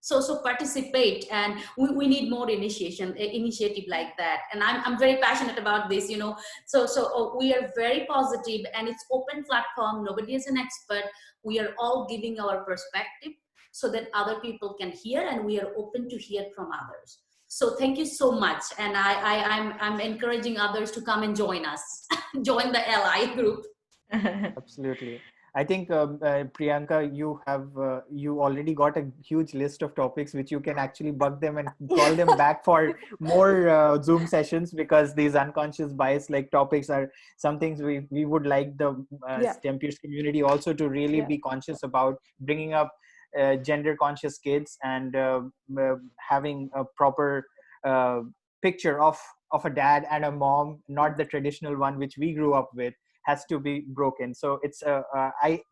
So participate, and we need more initiative like that. And I'm very passionate about this, you know. So we are very positive, and it's open platform. Nobody is an expert. We are all giving our perspective so that other people can hear, and we are open to hear from others. So thank you so much, and I'm encouraging others to come and join us, join the LI group. Absolutely. I think Priyanka, you already got a huge list of topics which you can actually bug them and call them back for more Zoom sessions, because these unconscious bias like topics are some things we would like the STEM peers community also to really be conscious about, bringing up gender conscious kids, and having a proper picture of a dad and a mom, not the traditional one which we grew up with, has to be broken. So it's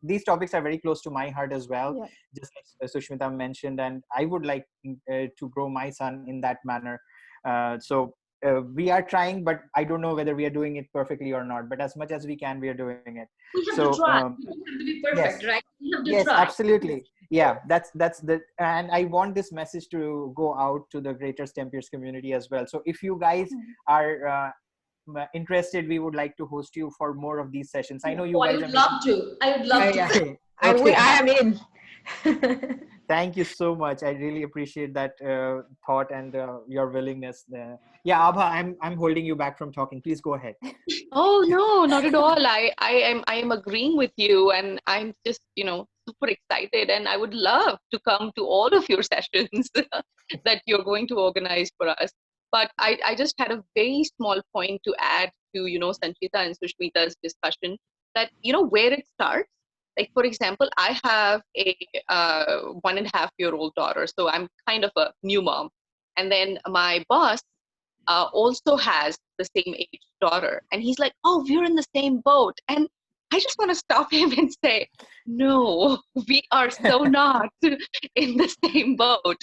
these topics are very close to my heart as well, just like Sushmita mentioned, and I would like to grow my son in that manner. So we are trying, but I don't know whether we are doing it perfectly or not, but as much as we can, we are doing it. We have So to try. We don't have to be perfect, right? We have to yes, try. absolutely. Yeah, that's the, and I want this message to go out to the greater STEM peers community as well. So if you guys are interested, we would like to host you for more of these sessions. I know you guys I would love to. I would love to. Okay. I am in. Thank you so much. I really appreciate that thought and your willingness there. Yeah, Abha, I'm holding you back from talking. Please go ahead. Oh no, not at all. I am agreeing with you, and I'm just, you know, super excited, and I would love to come to all of your sessions that you're going to organize for us. But I just had a very small point to add to, you know, Sanchita and Sushmita's discussion, that, you know, where it starts. Like, for example, I have a 1.5-year-old daughter, so I'm kind of a new mom. And then my boss also has the same age daughter. And he's like, oh, we're in the same boat. And I just want to stop him and say, no, we are so not in the same boat.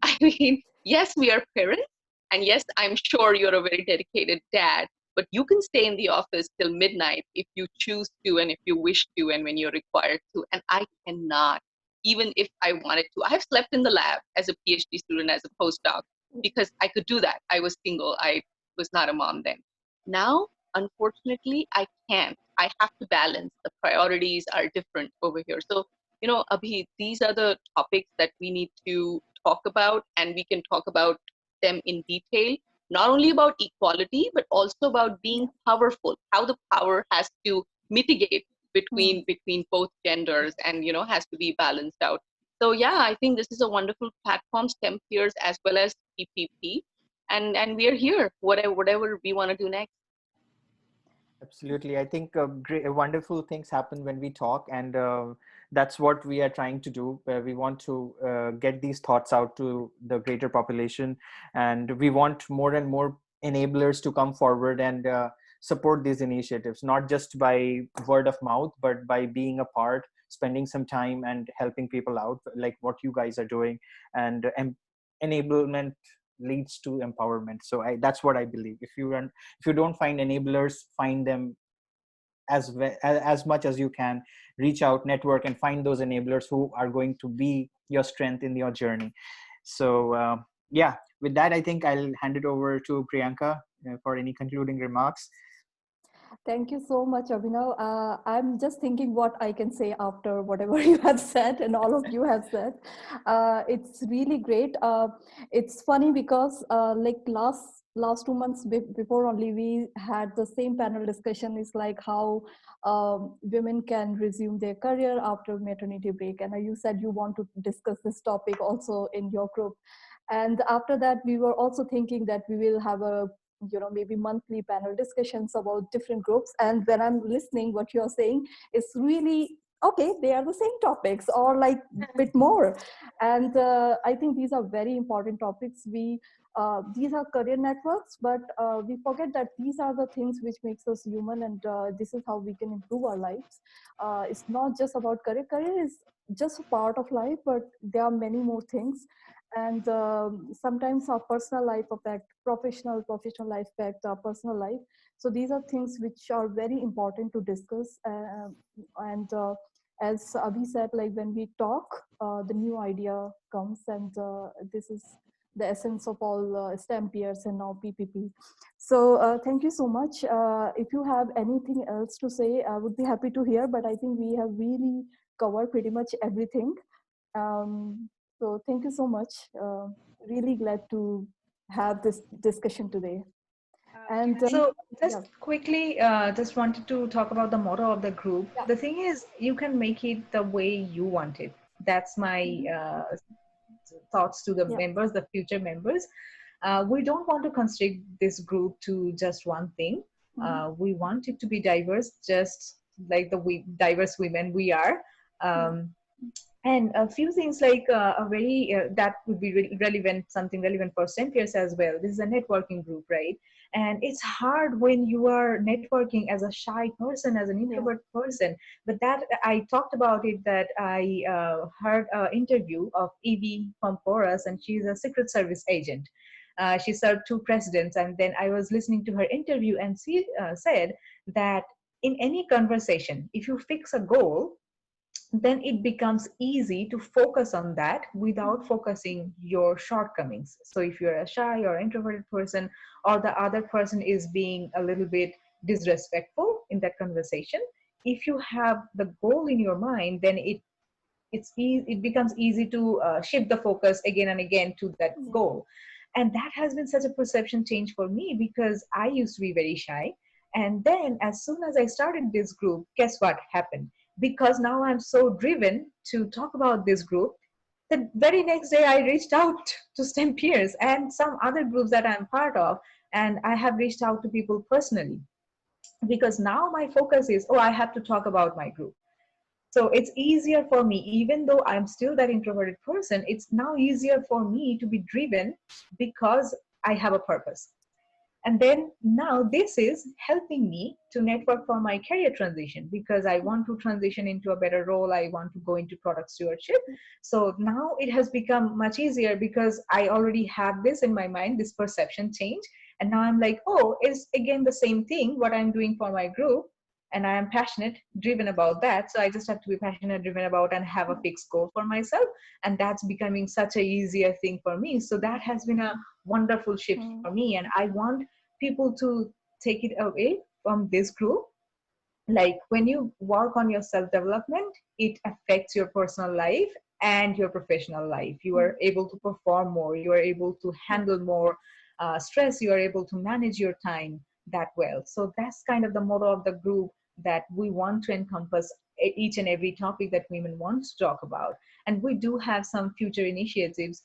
I mean, yes, we are parents. And yes, I'm sure you're a very dedicated dad, but you can stay in the office till midnight if you choose to and if you wish to and when you're required to. And I cannot, even if I wanted to. I've slept in the lab as a PhD student, as a postdoc, because I could do that. I was single. I was not a mom then. Now, unfortunately, I can't. I have to balance. The priorities are different over here. So, you know, Abhi, these are the topics that we need to talk about, and we can talk about them in detail, not only about equality, but also about being powerful, how the power has to mitigate between both genders, and, you know, has to be balanced out. So yeah, I think this is a wonderful platform, STEM peers as well as PPP, and we are here, whatever we want to do next. Absolutely. I think great, wonderful things happen when we talk, and that's what we are trying to do. We want to get these thoughts out to the greater population, and we want more and more enablers to come forward and support these initiatives, not just by word of mouth, but by being a part, spending some time and helping people out, like what you guys are doing. And enablement leads to empowerment. So that's what I believe. If you don't find enablers, find them as much as you can. Reach out, network, and find those enablers who are going to be your strength in your journey. So yeah, with that, I think I'll hand it over to Priyanka for any concluding remarks. Thank you so much, Abhinav. I'm just thinking what I can say after whatever you have said and all of you have said. It's really great. It's funny because like last 2 months before only, we had the same panel discussion. Is like how women can resume their career after maternity break. And you said you want to discuss this topic also in your group. And after that, we were also thinking that we will have a maybe monthly panel discussions about different groups. And when I'm listening, what you're saying is really, okay, they are the same topics or like a bit more. And I think these are very important topics. These are career networks, but we forget that these are the things which makes us human, and this is how we can improve our lives. It's not just about career. Career is just a part of life, but there are many more things. And sometimes our personal life affect professional life affect our personal life. So these are things which are very important to discuss. And as Abhi said, like when we talk, the new idea comes, and this is the essence of all STEM peers and now PPP. So thank you so much. If you have anything else to say, I would be happy to hear, but I think we have really covered pretty much everything. So thank you so much. Really glad to have this discussion today. And so just quickly, just wanted to talk about the motto of the group. Yeah. The thing is, you can make it the way you want it. That's my thoughts to the members, the future members. We don't want to constrict this group to just one thing. We want it to be diverse, just like the diverse women we are. And a few things like a very that would be relevant, something relevant for STEMpeers as well. This is a networking group, right? And it's hard when you are networking as a shy person, as an introvert person. But that I talked about it, that I heard an interview of Evie Pomporas, and she's a Secret Service agent. She served 2 presidents, and then I was listening to her interview, and she said that in any conversation, if you fix a goal, then it becomes easy to focus on that without focusing your shortcomings. So if you're a shy or introverted person, or the other person is being a little bit disrespectful in that conversation, if you have the goal in your mind, then it becomes easy to shift the focus again and again to that goal. And that has been such a perception change for me, because I used to be very shy. And then as soon as I started this group, guess what happened? Because now I'm so driven to talk about this group, the very next day I reached out to STEM peers and some other groups that I'm part of, and I have reached out to people personally, because now my focus is, oh, I have to talk about my group. So it's easier for me, even though I'm still that introverted person, it's now easier for me to be driven because I have a purpose. And then now this is helping me to network for my career transition, because I want to transition into a better role. I want to go into product stewardship. So now it has become much easier, because I already have this in my mind, this perception change. And now I'm like, oh, it's again the same thing, what I'm doing for my group. And I am passionate, driven about that. So I just have to be passionate, driven about, and have a fixed goal for myself. And that's becoming such a easier thing for me. So that has been a wonderful shift for me. And I want people to take it away from this group. Like when you work on your self-development, it affects your personal life and your professional life. You are able to perform more. You are able to handle more stress. You are able to manage your time that well. So that's kind of the motto of the group, that we want to encompass each and every topic that women want to talk about. And we do have some future initiatives.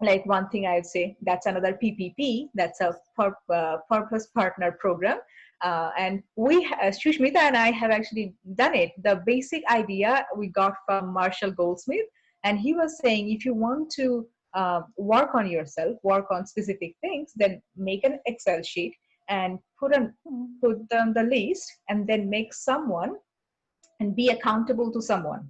Like one thing I'd say, that's another PPP, that's a purpose partner program. And Shushmita and I have actually done it. The basic idea we got from Marshall Goldsmith, and he was saying, if you want to work on yourself, work on specific things, then make an Excel sheet and put on the list, and then make someone and be accountable to someone.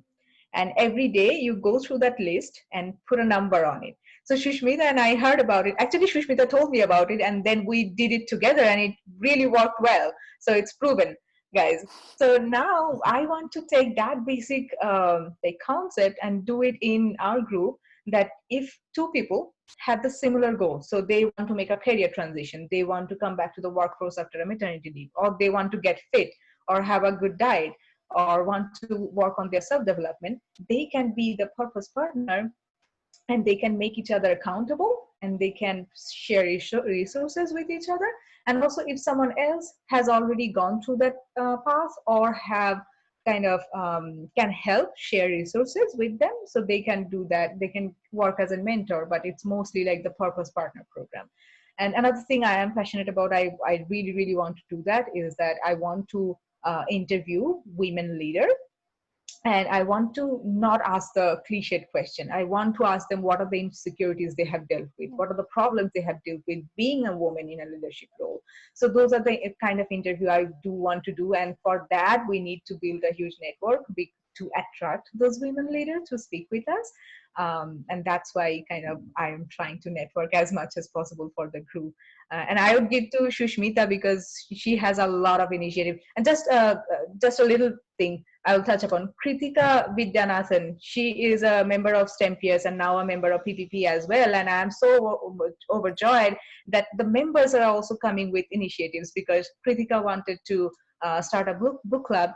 And every day you go through that list and put a number on it. So Shushmita and I heard about it. Actually, Shushmita told me about it, and then we did it together, and it really worked well. So it's proven, guys. So now I want to take that basic like concept and do it in our group, that if 2 people have the similar goal, so they want to make a career transition, they want to come back to the workforce after a maternity leave, or they want to get fit, or have a good diet, or want to work on their self-development, they can be the purpose partner, and they can make each other accountable, and they can share resources with each other. And also, if someone else has already gone through that path, or have kind of can help share resources with them, so they can do that. They can work as a mentor, but it's mostly like the purpose partner program. And another thing I am passionate about, I really, really want to do that, is that I want to interview women leaders. And I want to not ask the cliched question. I want to ask them what are the insecurities they have dealt with, what are the problems they have dealt with being a woman in a leadership role. So those are the kind of interview I do want to do, and for that we need to build a huge network to attract those women leaders to speak with us. And that's why kind of I am trying to network as much as possible for the group. And I would give to Shushmita because she has a lot of initiative. And just a little thing I will touch upon. Kritika Vidyanathan, she is a member of STEMPeers and now a member of PPP as well. And I'm so overjoyed that the members are also coming with initiatives, because Kritika wanted to start a book club,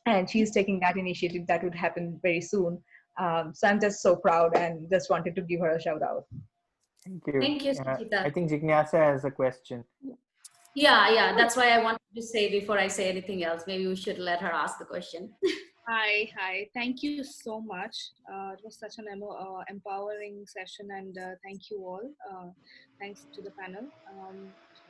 and she's taking that initiative that would happen very soon. So I'm just so proud and just wanted to give her a shout out. Thank you. Thank you, Sanchita. I think Jignasa has a question. Yeah. That's why I wanted to say before I say anything else. Maybe we should let her ask the question. Hi. Thank you so much. It was such an empowering session, and thank you all. Thanks to the panel.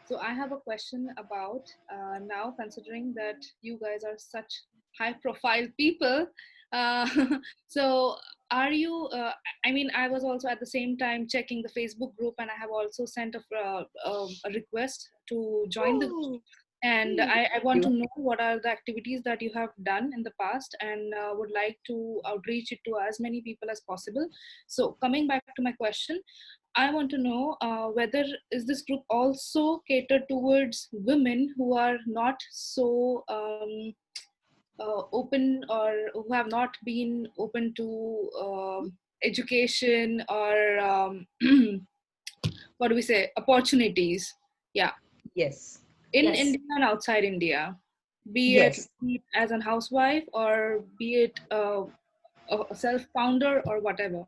So I have a question about now, considering that you guys are such high-profile people. So are you? I mean, I was also at the same time checking the Facebook group, and I have also sent a request to join the group. And I want to know what are the activities that you have done in the past, and would like to outreach it to as many people as possible. So coming back to my question, I want to know whether is this group also catered towards women who are not so open, or who have not been open to education, or what do we say, opportunities? Yeah. Yes. In Yes. India and outside India, be Yes. it as a housewife, or be it a self-founder, or whatever.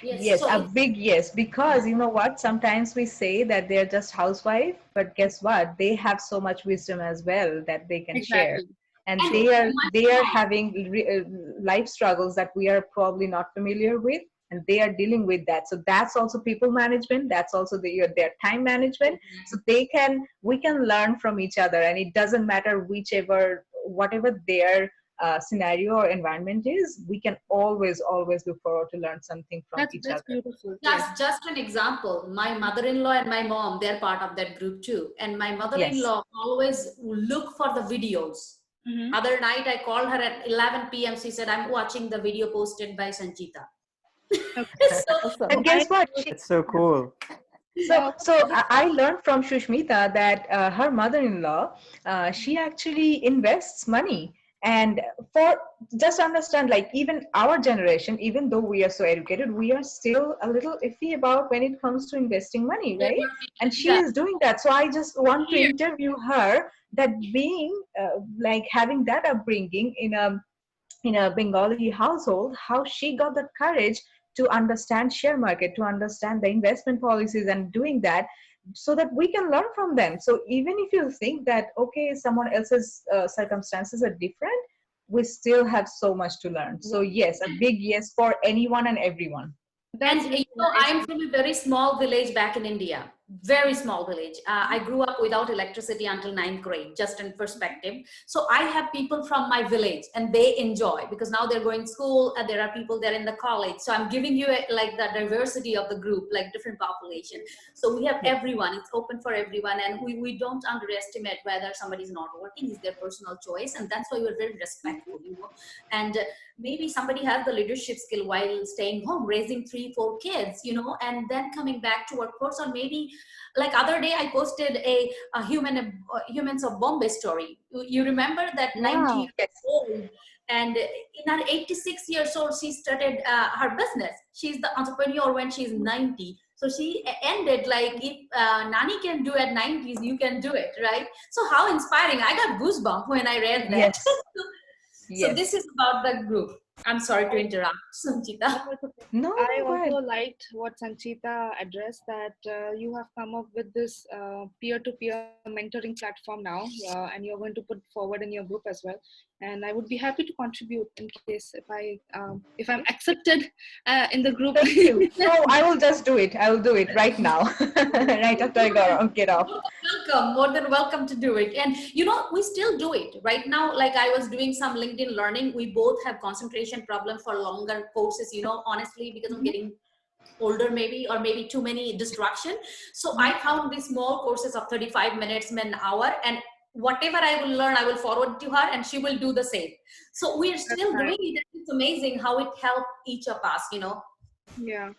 Yes, So a big yes, because you know what, sometimes we say that they're just housewife, but guess what, they have so much wisdom as well that they can share. Exactly. And And they are having life struggles that we are probably not familiar with, and they are dealing with that. So that's also people management, that's also their time management. So we can learn from each other, and it doesn't matter whatever their scenario or environment is, we can always look forward to learn something from each That's other. beautiful. that's just an example. My mother-in-law and my mom, they're part of that group too. And my mother-in-law always look for the videos. Mm-hmm. Other night, I called her at 11 p.m. She said, I'm watching the video posted by Sanchita. And guess what? It's so cool. So I learned from Shushmita that her mother-in-law, she actually invests money. And for just understand, like even our generation, even though we are so educated, we are still a little iffy about when it comes to investing money, right? And she is doing that. So I just want to interview her, that being like having that upbringing in a Bengali household, how she got that courage to understand share market, to understand the investment policies, and doing that so that we can learn from them. So even if you think that, okay, someone else's circumstances are different, we still have so much to learn. So yes, a big yes for anyone and everyone. And you know, I'm from a very small village back in India, very small village. I grew up without electricity until 9th grade, just in perspective. So I have people from my village, and they enjoy, because now they're going to school, and there are people there in the college. So I'm giving you like the diversity of the group, like different population. So we have everyone, it's open for everyone. And we don't underestimate whether somebody's not working, is their personal choice. And that's why we're very respectful, you know. And maybe somebody has the leadership skill while staying home, raising 3-4 kids, you know, and then coming back to workforce. Or maybe like other day I posted a Humans of Bombay story. You remember that 90 years old, and in her 86 years old, she started her business. She's the entrepreneur when she's 90. So she ended like, if Nani can do at 90s, you can do it, right? So how inspiring. I got goosebumps when I read that. Yes. So this is about the group. I'm sorry to interrupt, Sanchita. No, it's okay. No, I no, go ahead. also liked what Sanchita addressed, that you have come up with this peer-to-peer mentoring platform now, and you're going to put forward in your group as well. And I would be happy to contribute in case if I'm accepted in the group. Thank you. No, I will just do it. I will do it right now, right after I get off. Welcome, more than welcome to do it. And you know, we still do it right now. Like I was doing some LinkedIn learning. We both have concentration problem for longer courses, you know, honestly, because I'm getting older maybe, or maybe too many distraction. So I found these small courses of 35 minutes, an hour, and whatever I will learn, I will forward to her and she will do the same. So we're still doing it. It's amazing how it helped each of us, you know. Yeah.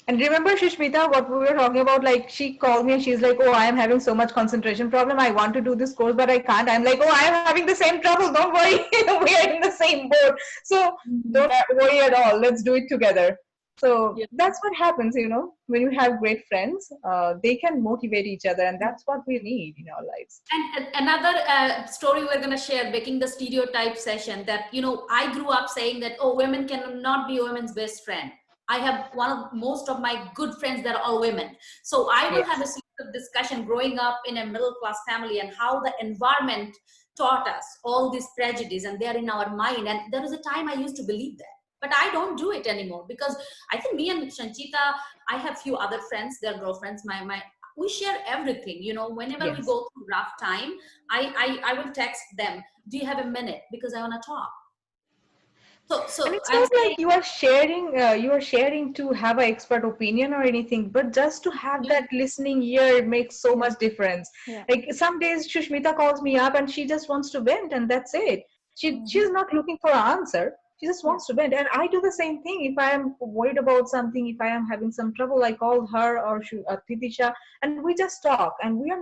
And remember, Shushmita, what we were talking about, like she called me and she's like, oh, I am having so much concentration problem. I want to do this course, but I can't. I'm like, oh, I am having the same trouble. Don't worry. We are in the same boat. So don't worry at all. Let's do it together. So Yeah. that's what happens, you know, when you have great friends, they can motivate each other. And that's what we need in our lives. And another story we're going to share, breaking the stereotype session, that, you know, I grew up saying that, oh, women cannot be women's best friend. I have most of my good friends that are all women. So I will have a series of discussion growing up in a middle class family and how the environment taught us all these prejudices, and they're in our mind. And there was a time I used to believe that. But I don't do it anymore, because I think me and Sanchita, I have few other friends, their girlfriends, we share everything, you know. Whenever we go through rough time, I will text them, do you have a minute, because I want to talk. So And it's I'm not saying, like you are sharing to have an expert opinion or anything, but just to have that listening ear makes so much difference. Yeah. Like some days Shushmita calls me up and she just wants to vent, and that's it. She's not looking for an answer. She just wants to vent. And I do the same thing. If I am worried about something, if I am having some trouble, I call her or Titisha, and we just talk. And we are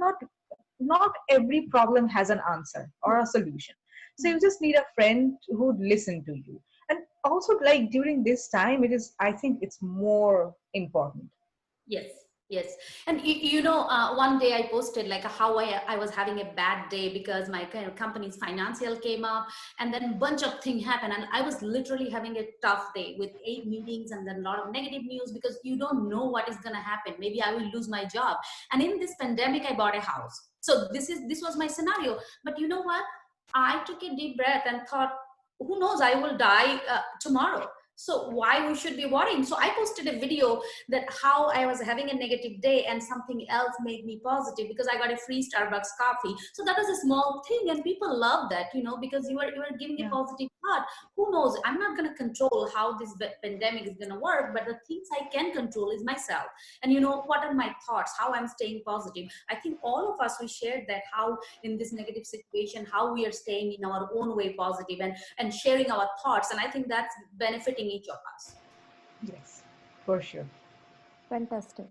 not every problem has an answer or a solution. So you just need a friend who would listen to you. And also, like during this time, I think it's more important. yes. And you know, one day I posted like how I was having a bad day because my kind of company's financial came up, and then a bunch of things happened, and I was literally having a tough day with 8 meetings and then a lot of negative news, because you don't know what is going to happen. Maybe I will lose my job. And in this pandemic, I bought a house. So this was my scenario. But you know what? I took a deep breath and thought, who knows, I will die tomorrow. So why we should be worrying? So I posted a video that how I was having a negative day and something else made me positive, because I got a free Starbucks coffee. So that was a small thing, and people love that, you know, because you are giving a positive thought. Who knows? I'm not going to control how this pandemic is going to work, but the things I can control is myself. And you know, what are my thoughts? How I'm staying positive. I think all of us, we shared that how in this negative situation, how we are staying in our own way positive and sharing our thoughts. And I think that's benefiting each of us. Yes, for sure. Fantastic.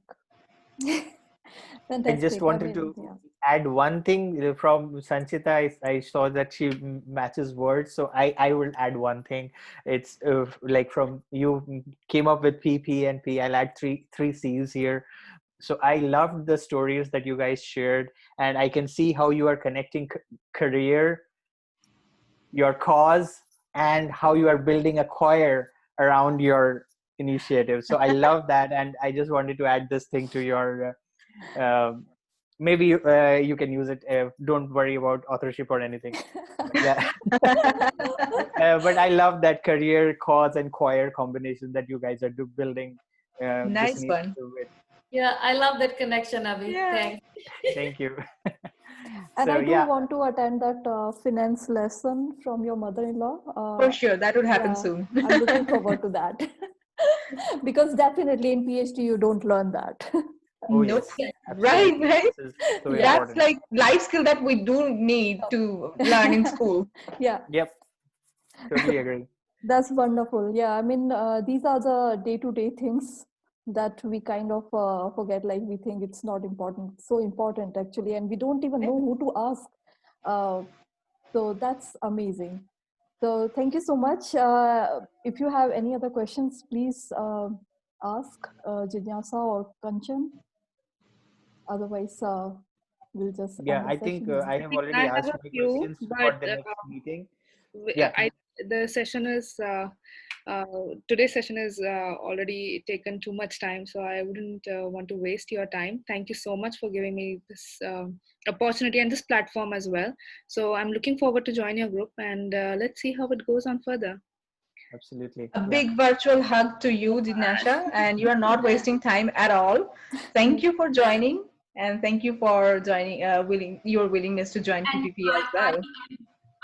I just wanted to add one thing from Sanchita. I saw that she matches words, so I will add one thing. It's like from you came up with PP and P. I'll add three C's here. So I loved the stories that you guys shared, and I can see how you are connecting career, your cause, and how you are building a choir around your initiative. So I love that, and I just wanted to add this thing to your maybe you can use it. Don't worry about authorship or anything. Yeah. But I love that career, cause, and choir combination that you guys are building. Nice one. Yeah, I love that connection, Abhi. Yeah. Thanks. Thank you. And So, I do want to attend that finance lesson from your mother-in-law. For sure, that would happen soon. I'm looking forward to that. Because definitely in PhD, you don't learn that. Oh, Nope. yes. Right. So that's like life skill that we do need to learn in school. Yeah. Yep. Totally agree. That's wonderful. Yeah, I mean, these are the day-to-day things that we kind of forget. Like we think it's not important, so important actually, and we don't even know who to ask. So that's amazing. So thank you so much. If you have any other questions, please ask Jigyasa or Kanchan. Otherwise, we'll just Yeah, end the I think session. I have I already have asked a my few, questions for but the next meeting. Yeah. the session is today's session is already taken too much time, so I wouldn't want to waste your time. Thank you so much for giving me this opportunity and this platform as well. So I'm looking forward to join your group, and let's see how it goes on further. Absolutely. A Yeah. big virtual hug to you, Dinasha, and you are not wasting time at all. Thank you for joining, and thank you for joining, your willingness to join And PPP as well.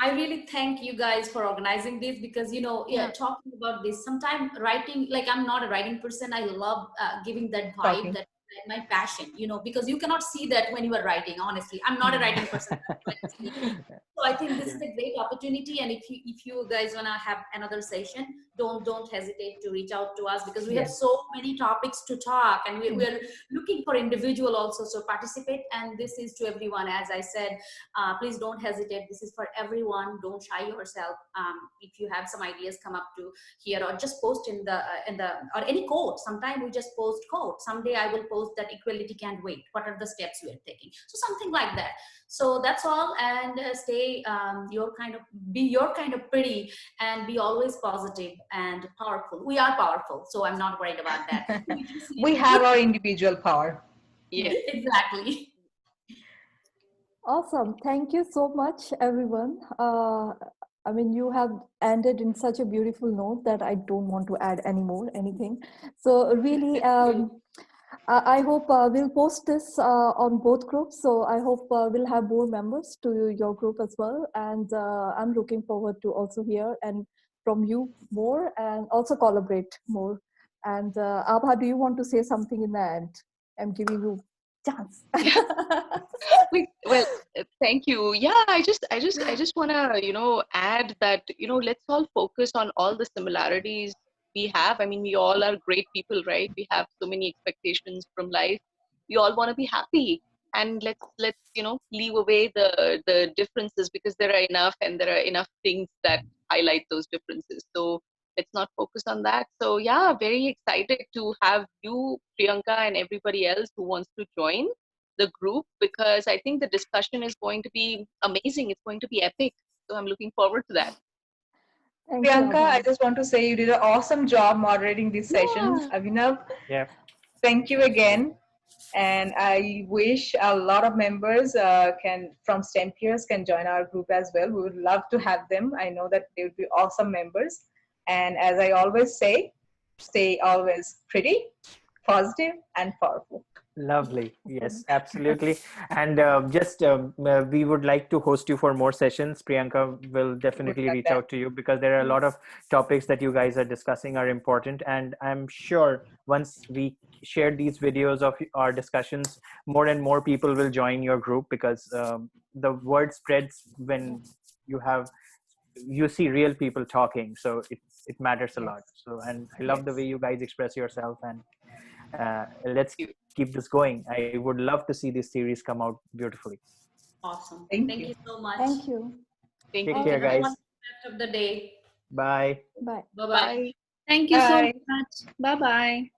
I really thank you guys for organizing this, because Yeah. talking about this, sometimes writing, like I'm not a writing person, I love giving that vibe, Talking. that my passion, because you cannot see that when you are writing. Honestly, I'm not a writing person. So I think this is a great opportunity, and if you guys wanna have another session, don't hesitate to reach out to us, because we have Yes. so many topics to talk, and we're looking for individual also, so participate. And this is to everyone, as I said, please don't hesitate. This is for everyone. Don't shy yourself. If you have some ideas, come up to here, or just post in the or any quote. Sometimes we just post quote. Someday I will post that equality can't wait. What are the steps we are taking? So something like that. So that's all. And stay be your kind of pretty, and be always positive and powerful. We are powerful, so I'm not worried about that. We have our individual power. Yeah. Exactly. Awesome. Thank you so much, everyone. I mean, you have ended in such a beautiful note that I don't want to add anything. So really, I hope we'll post this on both groups. So I hope we'll have more members to your group as well. And I'm looking forward to also hear and from you more, and also collaborate more. And Abha, do you want to say something in the end? I'm giving you chance. Well, thank you. Yeah, I just want to, add that, let's all focus on all the similarities we have. I mean, we all are great people, right? We have so many expectations from life. We all want to be happy, and let's leave away the differences, because there are enough, and there are enough things that highlight those differences. So let's not focus on that. So yeah, very excited to have you, Priyanka, and everybody else who wants to join the group, because I think the discussion is going to be amazing. It's going to be epic. So I'm looking forward to that. Thank you, Priyanka, I Abha. just want to say you did an awesome job moderating these sessions. Yeah. Abhinav, Yeah. thank you again. And I wish a lot of members from STEM peers can join our group as well. We would love to have them. I know that they would be awesome members. And as I always say, stay always pretty, positive, and powerful. Lovely. Yes, absolutely. And we would like to host you for more sessions. Priyanka will definitely love reach that. out to you, because there are a lot of topics that you guys are discussing are important. And I'm sure once we share these videos of our discussions, more and more people will join your group, because the word spreads when you see real people talking. So it matters a lot. So, and I love the way you guys express yourself, and let's keep this going. I would love to see this series come out beautifully. Awesome. Thank Thank you. you so much. Thank you. Thank Take you. care, Have a guys. wonderful rest of the day. Bye. Bye. Bye bye. Bye. Thank you so Bye. much. Bye bye.